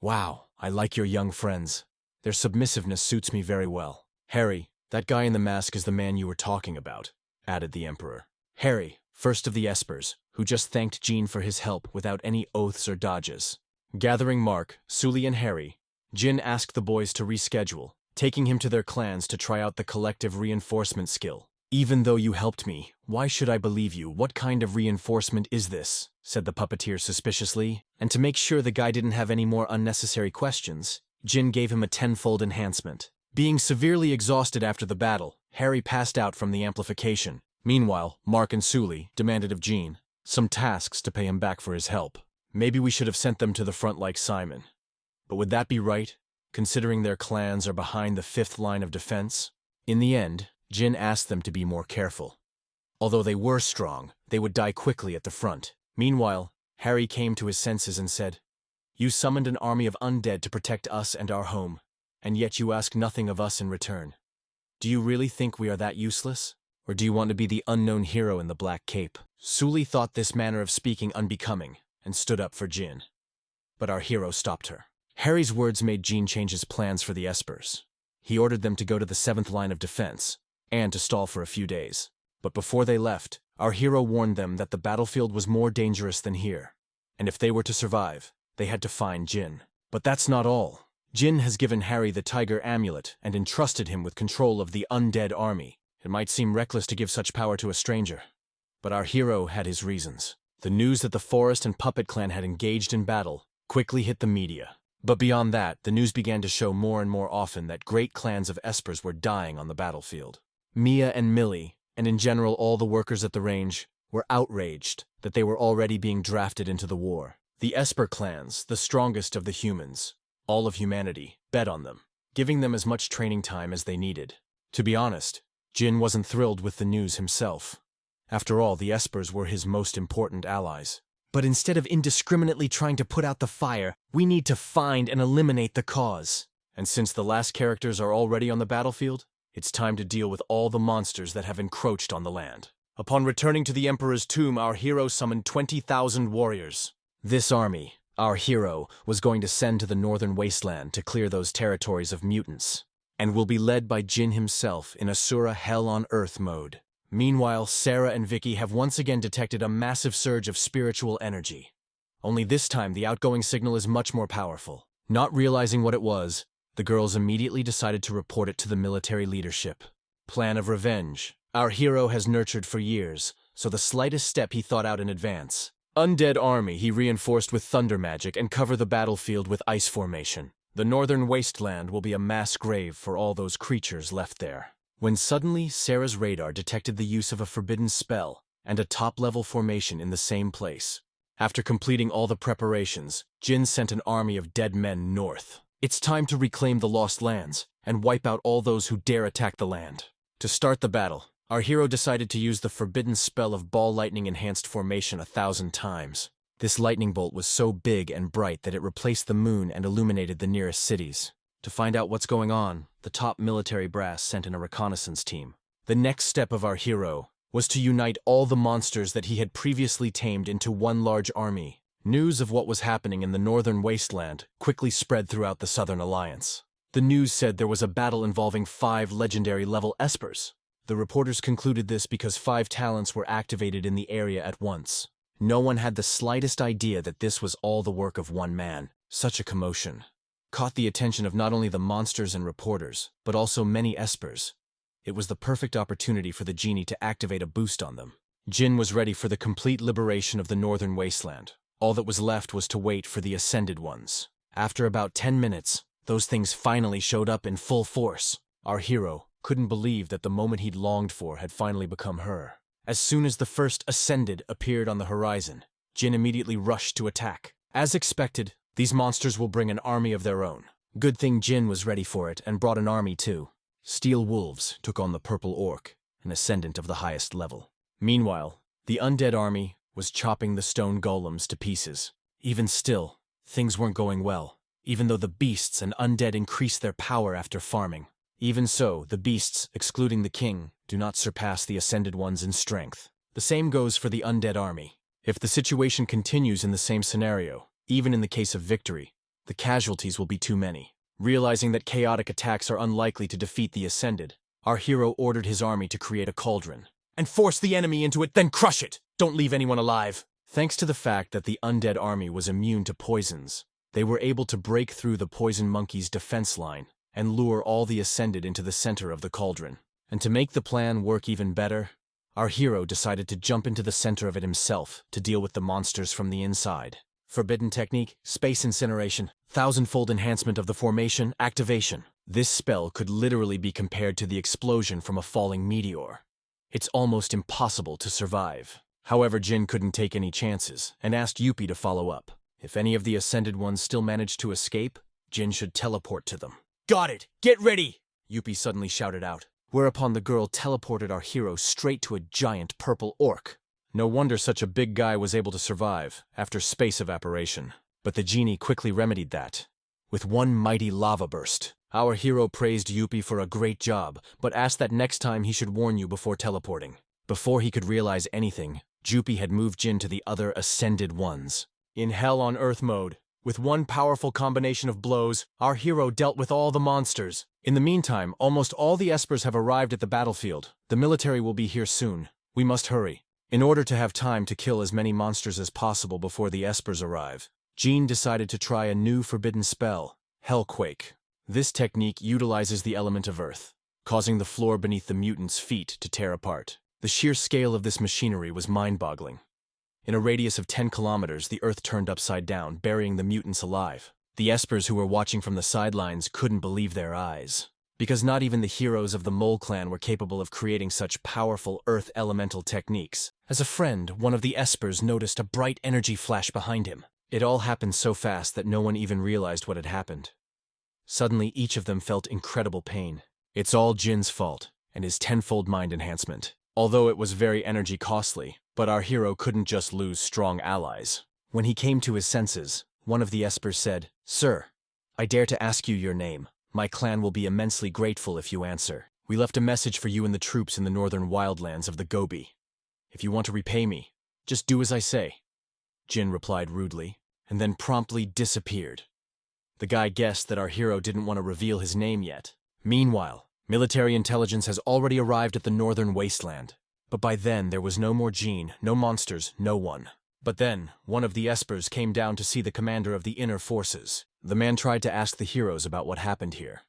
"Wow, I like your young friends. Their submissiveness suits me very well. Harry, that guy in the mask is the man you were talking about," added the Emperor. Harry, first of the espers, who just thanked Jin for his help without any oaths or dodges. Gathering Mark, Sully and Harry, Jin asked the boys to reschedule, taking him to their clans to try out the collective reinforcement skill. "Even though you helped me, why should I believe you? What kind of reinforcement is this?" said the puppeteer suspiciously, and to make sure the guy didn't have any more unnecessary questions, Jin gave him a 10-fold enhancement. Being severely exhausted after the battle, Harry passed out from the amplification. Meanwhile, Mark and Sully demanded of Jin some tasks to pay him back for his help. Maybe we should have sent them to the front like Simon. But would that be right, considering their clans are behind the 5th line of defense? In the end, Jin asked them to be more careful. Although they were strong, they would die quickly at the front. Meanwhile, Harry came to his senses and said, "You summoned an army of undead to protect us and our home, and yet you ask nothing of us in return. Do you really think we are that useless? Or do you want to be the unknown hero in the black cape?" Sully thought this manner of speaking unbecoming and stood up for Jin. But our hero stopped her. Harry's words made Jin change his plans for the espers. He ordered them to go to the 7th line of defense and to stall for a few days. But before they left, our hero warned them that the battlefield was more dangerous than here, and if they were to survive, they had to find Jin. But that's not all. Jin has given Harry the Tiger Amulet and entrusted him with control of the undead army. It might seem reckless to give such power to a stranger, but our hero had his reasons. The news that the Forest and Puppet Clan had engaged in battle quickly hit the media. But beyond that, the news began to show more and more often that great clans of espers were dying on the battlefield. Mia and Millie, and in general all the workers at the range, were outraged that they were already being drafted into the war. The Esper clans, the strongest of the humans, all of humanity, bet on them, giving them as much training time as they needed. To be honest, Jin wasn't thrilled with the news himself. After all, the espers were his most important allies. But instead of indiscriminately trying to put out the fire, we need to find and eliminate the cause. And since the last characters are already on the battlefield, it's time to deal with all the monsters that have encroached on the land. Upon returning to the Emperor's tomb, our hero summoned 20,000 warriors. This army, our hero, was going to send to the northern wasteland to clear those territories of mutants, and will be led by Jin himself in Asura Hell on Earth mode. Meanwhile, Sarah and Vicky have once again detected a massive surge of spiritual energy. Only this time, the outgoing signal is much more powerful. Not realizing what it was, the girls immediately decided to report it to the military leadership. Plan of revenge. Our hero has nurtured for years, so the slightest step he thought out in advance. Undead army he reinforced with thunder magic and cover the battlefield with ice formation. The northern wasteland will be a mass grave for all those creatures left there. When suddenly Sarah's radar detected the use of a forbidden spell and a top-level formation in the same place. After completing all the preparations, Jin sent an army of dead men north. It's time to reclaim the lost lands and wipe out all those who dare attack the land. To start the battle, our hero decided to use the forbidden spell of ball lightning enhanced formation 1,000 times. This lightning bolt was so big and bright that it replaced the moon and illuminated the nearest cities. To find out what's going on, the top military brass sent in a reconnaissance team. The next step of our hero was to unite all the monsters that he had previously tamed into one large army. News of what was happening in the northern wasteland quickly spread throughout the Southern Alliance. The news said there was a battle involving 5 legendary-level espers. The reporters concluded this because 5 talents were activated in the area at once. No one had the slightest idea that this was all the work of one man. Such a commotion caught the attention of not only the monsters and reporters, but also many espers. It was the perfect opportunity for the genie to activate a boost on them. Jin was ready for the complete liberation of the northern wasteland. All that was left was to wait for the Ascended Ones. After about 10 minutes, those things finally showed up in full force. Our hero couldn't believe that the moment he'd longed for had finally become her. As soon as the first Ascended appeared on the horizon, Jin immediately rushed to attack. As expected, these monsters will bring an army of their own. Good thing Jin was ready for it and brought an army too. Steel Wolves took on the Purple Orc, an ascendant of the highest level. Meanwhile, the undead army was chopping the stone golems to pieces. Even still, things weren't going well, even though the beasts and undead increased their power after farming. Even so, the beasts, excluding the king, do not surpass the Ascended Ones in strength. The same goes for the undead army. If the situation continues in the same scenario, even in the case of victory, the casualties will be too many. Realizing that chaotic attacks are unlikely to defeat the Ascended, our hero ordered his army to create a cauldron and force the enemy into it, then crush it! Don't leave anyone alive! Thanks to the fact that the undead army was immune to poisons, they were able to break through the poison monkey's defense line and lure all the Ascended into the center of the cauldron. And to make the plan work even better, our hero decided to jump into the center of it himself to deal with the monsters from the inside. Forbidden technique, space incineration, 1,000-fold enhancement of the formation, activation. This spell could literally be compared to the explosion from a falling meteor. It's almost impossible to survive. However, Jin couldn't take any chances and asked Yuppie to follow up. If any of the Ascended Ones still managed to escape, Jin should teleport to them. "Got it! Get ready!" Yuppie suddenly shouted out, whereupon the girl teleported our hero straight to a giant purple orc. No wonder such a big guy was able to survive after space evaporation. But the genie quickly remedied that with one mighty lava burst. Our hero praised Yuppie for a great job, but asked that next time he should warn you before teleporting. Before he could realize anything, Yuppie had moved Jin to the other Ascended Ones. In Hell on Earth mode, with one powerful combination of blows, our hero dealt with all the monsters. In the meantime, almost all the espers have arrived at the battlefield. The military will be here soon. We must hurry. In order to have time to kill as many monsters as possible before the espers arrive, Jin decided to try a new forbidden spell, Hellquake. This technique utilizes the element of earth, causing the floor beneath the mutants' feet to tear apart. The sheer scale of this machinery was mind-boggling. In a radius of 10 kilometers, the earth turned upside down, burying the mutants alive. The espers who were watching from the sidelines couldn't believe their eyes, because not even the heroes of the Mole clan were capable of creating such powerful earth elemental techniques. As a friend, one of the espers noticed a bright energy flash behind him. It all happened so fast that no one even realized what had happened. Suddenly, each of them felt incredible pain. It's all Jin's fault, and his tenfold mind enhancement. Although it was very energy costly, but our hero couldn't just lose strong allies. When he came to his senses, one of the espers said, "Sir, I dare to ask you your name. My clan will be immensely grateful if you answer. We left a message for you and the troops in the northern wildlands of the Gobi." If you want to repay me, just do as I say, Jin replied rudely, and then promptly disappeared. The guy guessed that our hero didn't want to reveal his name yet. Meanwhile, military intelligence has already arrived at the northern wasteland. But by then, there was no more Jin, no monsters, no one. But then, one of the espers came down to see the commander of the inner forces. The man tried to ask the heroes about what happened here.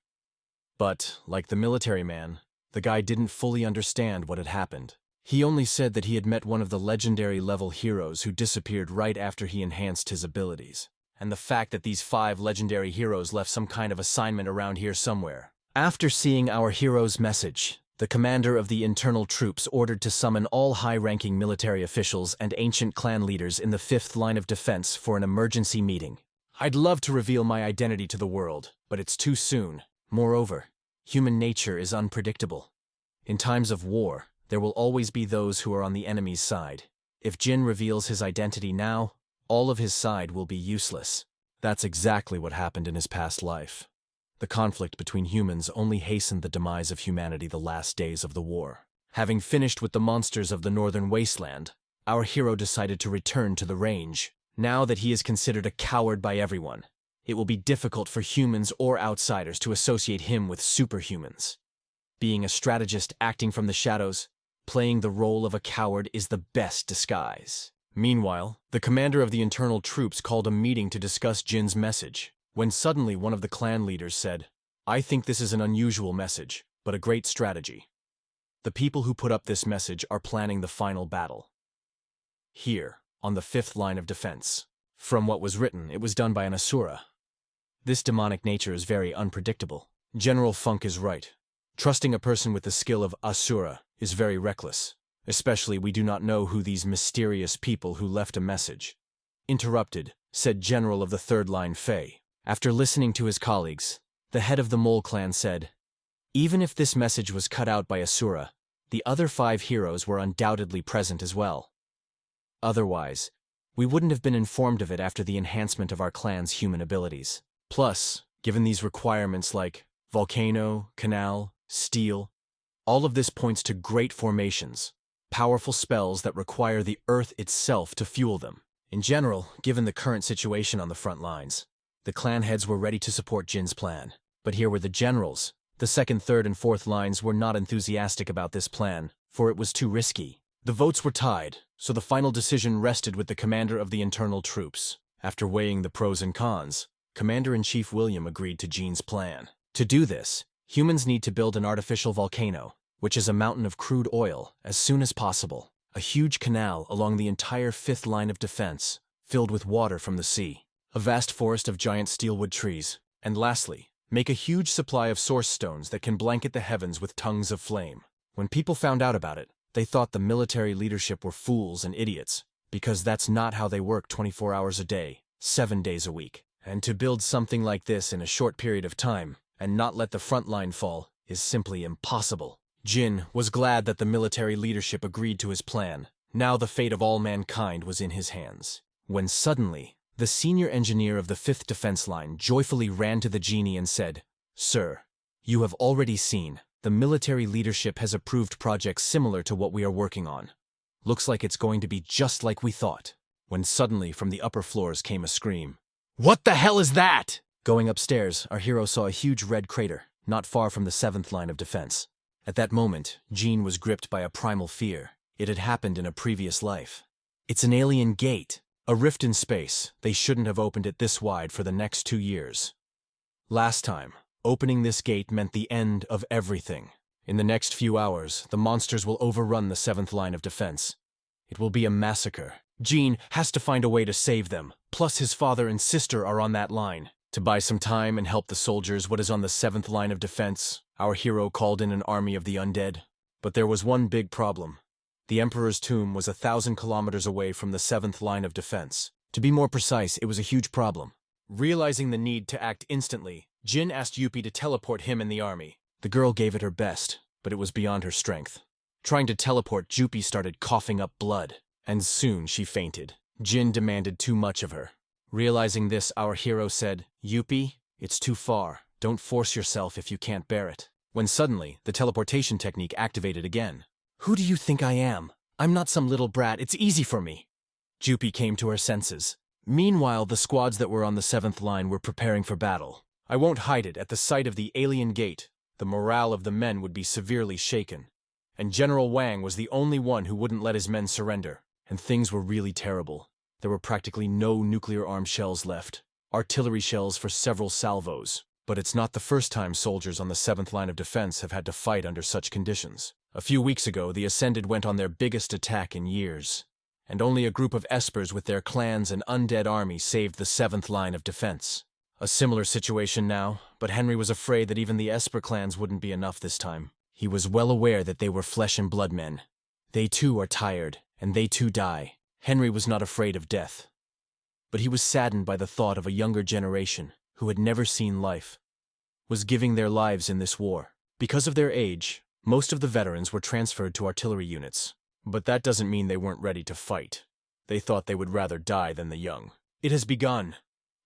But, like the military man, the guy didn't fully understand what had happened. He only said that he had met one of the legendary level heroes who disappeared right after he enhanced his abilities. And the fact that these 5 legendary heroes left some kind of assignment around here somewhere. After seeing our hero's message, the commander of the internal troops ordered to summon all high-ranking military officials and ancient clan leaders in the 5th line of defense for an emergency meeting. I'd love to reveal my identity to the world, but it's too soon. Moreover, human nature is unpredictable. In times of war, there will always be those who are on the enemy's side. If Jin reveals his identity now, all of his side will be useless. That's exactly what happened in his past life. The conflict between humans only hastened the demise of humanity the last days of the war. Having finished with the monsters of the northern wasteland, our hero decided to return to the range. Now that he is considered a coward by everyone, it will be difficult for humans or outsiders to associate him with superhumans. Being a strategist acting from the shadows, playing the role of a coward is the best disguise. Meanwhile, the commander of the internal troops called a meeting to discuss Jin's message, when suddenly one of the clan leaders said, "I think this is an unusual message, but a great strategy. The people who put up this message are planning the final battle. Here, on the 5th line of defense." From what was written, it was done by an asura. This demonic nature is very unpredictable. General Funk is right. Trusting a person with the skill of asura is very reckless. Especially we do not know who these mysterious people who left a message. Interrupted, said General of the 3rd line Fei. After listening to his colleagues, the head of the Mole clan said, "Even if this message was cut out by asura, the other 5 heroes were undoubtedly present as well. Otherwise, we wouldn't have been informed of it after the enhancement of our clan's human abilities. Plus, given these requirements like volcano, canal, steel, all of this points to great formations, powerful spells that require the earth itself to fuel them. In general, given the current situation on the front lines, the clan heads were ready to support Jin's plan. But here were the generals. The 2nd, 3rd, and 4th lines were not enthusiastic about this plan, for it was too risky. The votes were tied, so the final decision rested with the commander of the internal troops. After weighing the pros and cons, Commander-in-Chief William agreed to Jin's plan. To do this, humans need to build an artificial volcano, which is a mountain of crude oil, as soon as possible. A huge canal along the entire 5th line of defense, filled with water from the sea. A vast forest of giant steelwood trees. And lastly, make a huge supply of source stones that can blanket the heavens with tongues of flame. When people found out about it, they thought the military leadership were fools and idiots, because that's not how they work 24 hours a day, 7 days a week. And to build something like this in a short period of time, and not let the front line fall, is simply impossible. Jin was glad that the military leadership agreed to his plan. Now the fate of all mankind was in his hands. When suddenly, the senior engineer of the 5th defense line joyfully ran to the genie and said, "Sir, you have already seen. The military leadership has approved projects similar to what we are working on. Looks like it's going to be just like we thought." When suddenly from the upper floors came a scream. "What the hell is that?" Going upstairs, our hero saw a huge red crater, not far from the 7th line of defense. At that moment, Jin was gripped by a primal fear. It had happened in a previous life. It's an alien gate. A rift in space. They shouldn't have opened it this wide for the next 2 years. Last time, opening this gate meant the end of everything. In the next few hours, the monsters will overrun the 7th line of defense. It will be a massacre. Jin has to find a way to save them. Plus his father and sister are on that line. To buy some time and help the soldiers what is on the 7th line of defense, our hero called in an army of the undead. But there was one big problem. The Emperor's tomb was 1,000 kilometers away from the 7th line of defense. To be more precise, it was a huge problem. Realizing the need to act instantly, Jin asked Yuppie to teleport him and the army. The girl gave it her best, but it was beyond her strength. Trying to teleport, Yuppie started coughing up blood, and soon she fainted. Jin demanded too much of her. Realizing this, our hero said, "Yuppie, it's too far. Don't force yourself if you can't bear it." When suddenly, the teleportation technique activated again. "Who do you think I am? I'm not some little brat, it's easy for me. Jupi came to her senses. Meanwhile, the squads that were on the 7th line were preparing for battle. I won't hide it, at the sight of the alien gate, the morale of the men would be severely shaken. And General Wang was the only one who wouldn't let his men surrender. And things were really terrible. There were practically no nuclear-armed shells left. Artillery shells for several salvos. But it's not the first time soldiers on the 7th line of defense have had to fight under such conditions. A few weeks ago, the Ascended went on their biggest attack in years. And only a group of espers with their clans and undead army saved the 7th line of defense. A similar situation now, but Henry was afraid that even the esper clans wouldn't be enough this time. He was well aware that they were flesh and blood men. They too are tired, and they too die. Henry was not afraid of death. But he was saddened by the thought of a younger generation, who had never seen life, was giving their lives in this war. Because of their age, most of the veterans were transferred to artillery units. But that doesn't mean they weren't ready to fight. They thought they would rather die than the young. It has begun.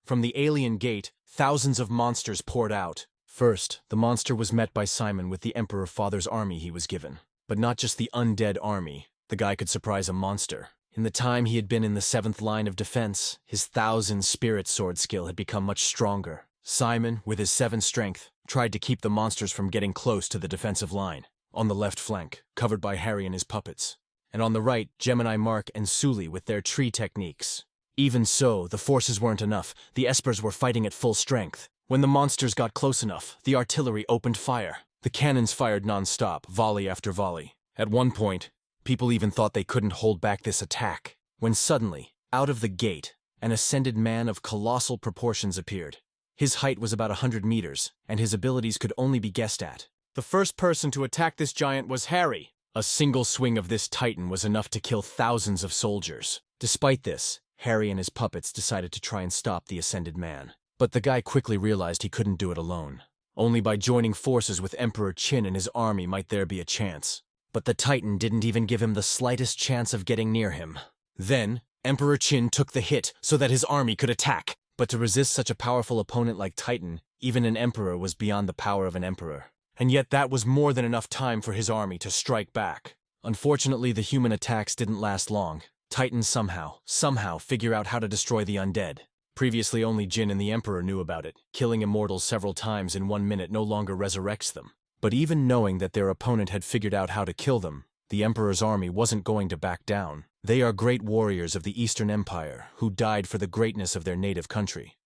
From the alien gate, thousands of monsters poured out. First, the monster was met by Simon with the Emperor Father's army he was given. But not just the undead army. The guy could surprise a monster. In the time he had been in the 7th line of defense, his 1,000 spirit sword skill had become much stronger. Simon, with his 7 strength, tried to keep the monsters from getting close to the defensive line. On the left flank, covered by Harry and his puppets. And on the right, Gemini Mark and Sully with their tree techniques. Even so, the forces weren't enough. The espers were fighting at full strength. When the monsters got close enough, the artillery opened fire. The cannons fired non-stop, volley after volley. At one point, people even thought they couldn't hold back this attack. When suddenly, out of the gate, an ascended man of colossal proportions appeared. His height was about 100 meters, and his abilities could only be guessed at. The first person to attack this giant was Harry. A single swing of this titan was enough to kill thousands of soldiers. Despite this, Harry and his puppets decided to try and stop the ascended man. But the guy quickly realized he couldn't do it alone. Only by joining forces with Emperor Qin and his army might there be a chance. But the titan didn't even give him the slightest chance of getting near him. Then, Emperor Qin took the hit so that his army could attack. But to resist such a powerful opponent like Titan, even an emperor was beyond the power of an emperor. And yet that was more than enough time for his army to strike back. Unfortunately, the human attacks didn't last long. Titans somehow figure out how to destroy the undead. Previously, only Jin and the Emperor knew about it. Killing immortals several times in 1 minute no longer resurrects them. But even knowing that their opponent had figured out how to kill them, the Emperor's army wasn't going to back down. They are great warriors of the Eastern Empire who died for the greatness of their native country.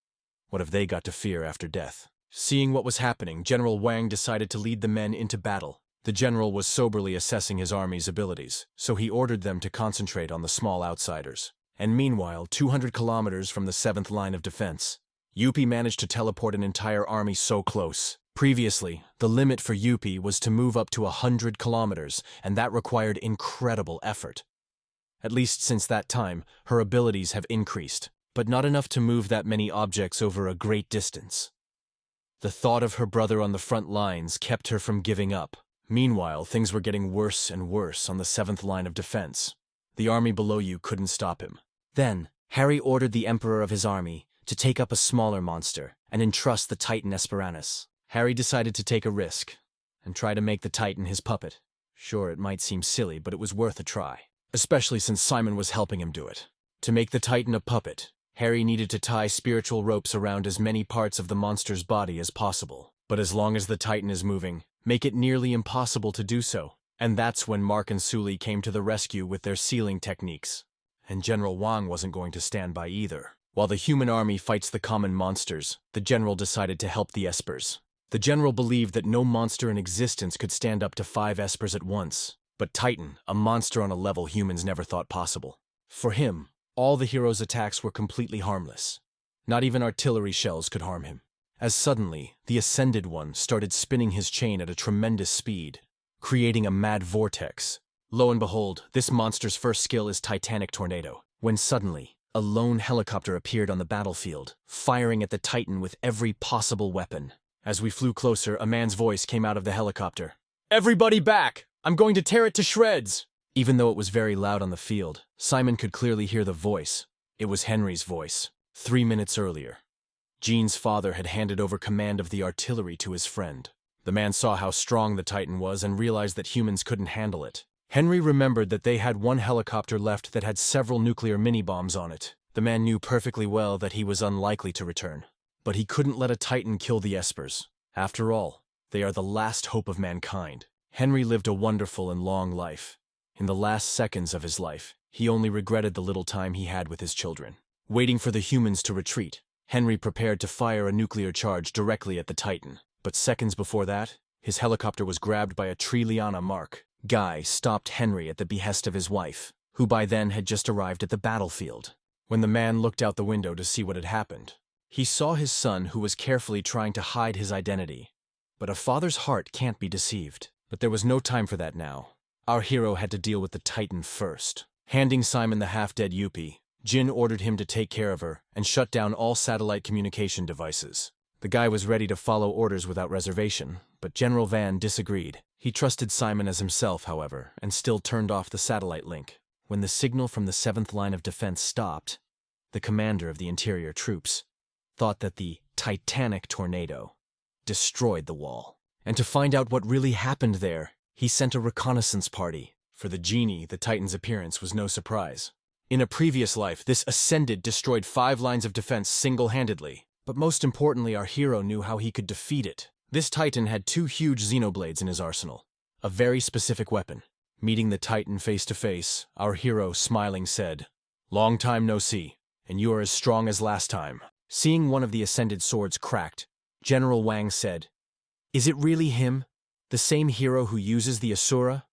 What have they got to fear after death? Seeing what was happening, General Wang decided to lead the men into battle. The general was soberly assessing his army's abilities, so he ordered them to concentrate on the small outsiders. And meanwhile, 200 kilometers from the 7th line of defense, Yupi managed to teleport an entire army so close. Previously, the limit for Yupi was to move up to 100 kilometers, and that required incredible effort. At least since that time, her abilities have increased, but not enough to move that many objects over a great distance. The thought of her brother on the front lines kept her from giving up. Meanwhile, things were getting worse and worse on the 7th line of defense. The army below you couldn't stop him. Then, Harry ordered the emperor of his army to take up a smaller monster and entrust the Titan Esperanus. Harry decided to take a risk and try to make the Titan his puppet. Sure, it might seem silly, but it was worth a try, especially since Simon was helping him do it. To make the Titan a puppet, Harry needed to tie spiritual ropes around as many parts of the monster's body as possible. But as long as the Titan is moving, make it nearly impossible to do so. And that's when Mark and Sully came to the rescue with their sealing techniques. And General Wang wasn't going to stand by either. While the human army fights the common monsters, the general decided to help the espers. The general believed that no monster in existence could stand up to 5 espers at once. But Titan, a monster on a level humans never thought possible. For him, all the hero's attacks were completely harmless. Not even artillery shells could harm him. As suddenly, the Ascended One started spinning his chain at a tremendous speed, creating a mad vortex. Lo and behold, this monster's first skill is Titanic Tornado, when suddenly, a lone helicopter appeared on the battlefield, firing at the Titan with every possible weapon. As we flew closer, a man's voice came out of the helicopter. "Everybody back! I'm going to tear it to shreds!" Even though it was very loud on the field, Simon could clearly hear the voice. It was Henry's voice. 3 minutes earlier, Jean's father had handed over command of the artillery to his friend. The man saw how strong the Titan was and realized that humans couldn't handle it. Henry remembered that they had one helicopter left that had several nuclear mini-bombs on it. The man knew perfectly well that he was unlikely to return. But he couldn't let a Titan kill the espers. After all, they are the last hope of mankind. Henry lived a wonderful and long life. In the last seconds of his life, he only regretted the little time he had with his children. Waiting for the humans to retreat, Henry prepared to fire a nuclear charge directly at the Titan. But seconds before that, his helicopter was grabbed by a Triliana Mark. Guy stopped Henry at the behest of his wife, who by then had just arrived at the battlefield. When the man looked out the window to see what had happened, he saw his son who was carefully trying to hide his identity. But a father's heart can't be deceived. But there was no time for that now. Our hero had to deal with the Titan first. Handing Simon the half-dead Yuppie, Jin ordered him to take care of her and shut down all satellite communication devices. The guy was ready to follow orders without reservation, but General Van disagreed. He trusted Simon as himself, however, and still turned off the satellite link. When the signal from the 7th line of defense stopped, the commander of the interior troops thought that the Titanic tornado destroyed the wall. And to find out what really happened there, he sent a reconnaissance party. For the genie, the Titan's appearance was no surprise. In a previous life, this Ascended destroyed 5 lines of defense single-handedly. But most importantly, our hero knew how he could defeat it. This Titan had 2 huge Xenoblades in his arsenal, a very specific weapon. Meeting the Titan face to face, our hero, smiling, said, "Long time no see, and you are as strong as last time." Seeing one of the Ascended swords cracked, General Wang said, "Is it really him? The same hero who uses the Asura?"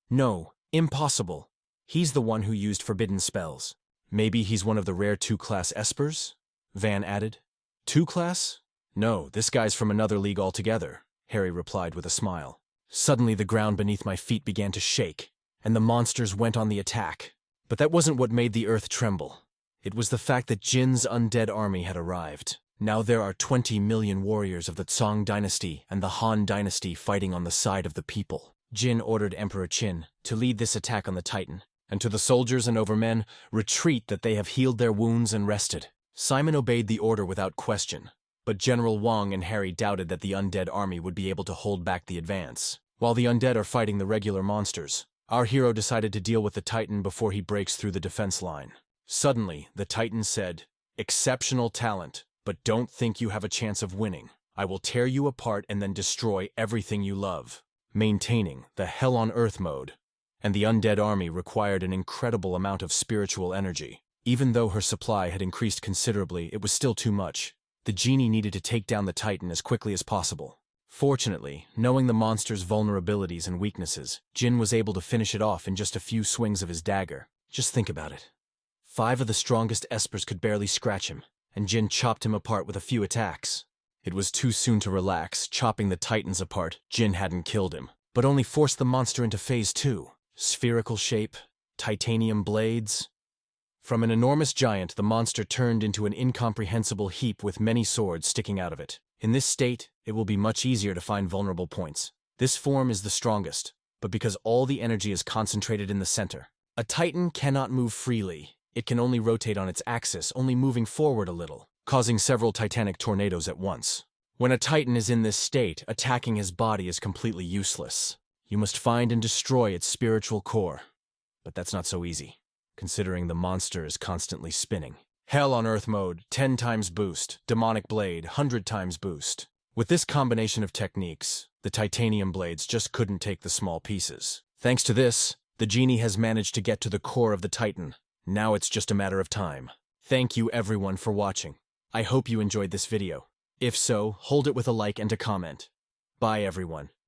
"No, impossible. He's the one who used forbidden spells." "Maybe he's one of the rare 2-class espers?" Van added. 2-class? "No, this guy's from another league altogether," Harry replied with a smile. Suddenly the ground beneath my feet began to shake, and the monsters went on the attack. But that wasn't what made the earth tremble. It was the fact that Jin's undead army had arrived. Now there are 20 million warriors of the Song dynasty and the Han dynasty fighting on the side of the people. Jin ordered Emperor Qin to lead this attack on the Titan, and to the soldiers and overmen, retreat that they have healed their wounds and rested. Simon obeyed the order without question, but General Wang and Harry doubted that the undead army would be able to hold back the advance. While the undead are fighting the regular monsters, our hero decided to deal with the Titan before he breaks through the defense line. Suddenly, the Titan said, "Exceptional talent, but don't think you have a chance of winning. I will tear you apart and then destroy everything you love." Maintaining the Hell on Earth mode, and the undead army required an incredible amount of spiritual energy. Even though her supply had increased considerably, it was still too much. The genie needed to take down the Titan as quickly as possible. Fortunately, knowing the monster's vulnerabilities and weaknesses, Jin was able to finish it off in just a few swings of his dagger. Just think about it. 5 of the strongest espers could barely scratch him, and Jin chopped him apart with a few attacks. It was too soon to relax. Chopping the Titans apart, Jin hadn't killed him, but only forced the monster into phase 2. Spherical shape, titanium blades. From an enormous giant, the monster turned into an incomprehensible heap with many swords sticking out of it. In this state, it will be much easier to find vulnerable points. This form is the strongest, but because all the energy is concentrated in the center. A Titan cannot move freely. It can only rotate on its axis, only moving forward a little, causing several titanic tornadoes at once. When a Titan is in this state, attacking his body is completely useless. You must find and destroy its spiritual core. But that's not so easy, considering the monster is constantly spinning. Hell on Earth mode, 10 times boost. Demonic blade, 100 times boost. With this combination of techniques, the titanium blades just couldn't take the small pieces. Thanks to this, the genie has managed to get to the core of the Titan. Now it's just a matter of time. Thank you everyone for watching. I hope you enjoyed this video. If so, hold it with a like and a comment. Bye everyone.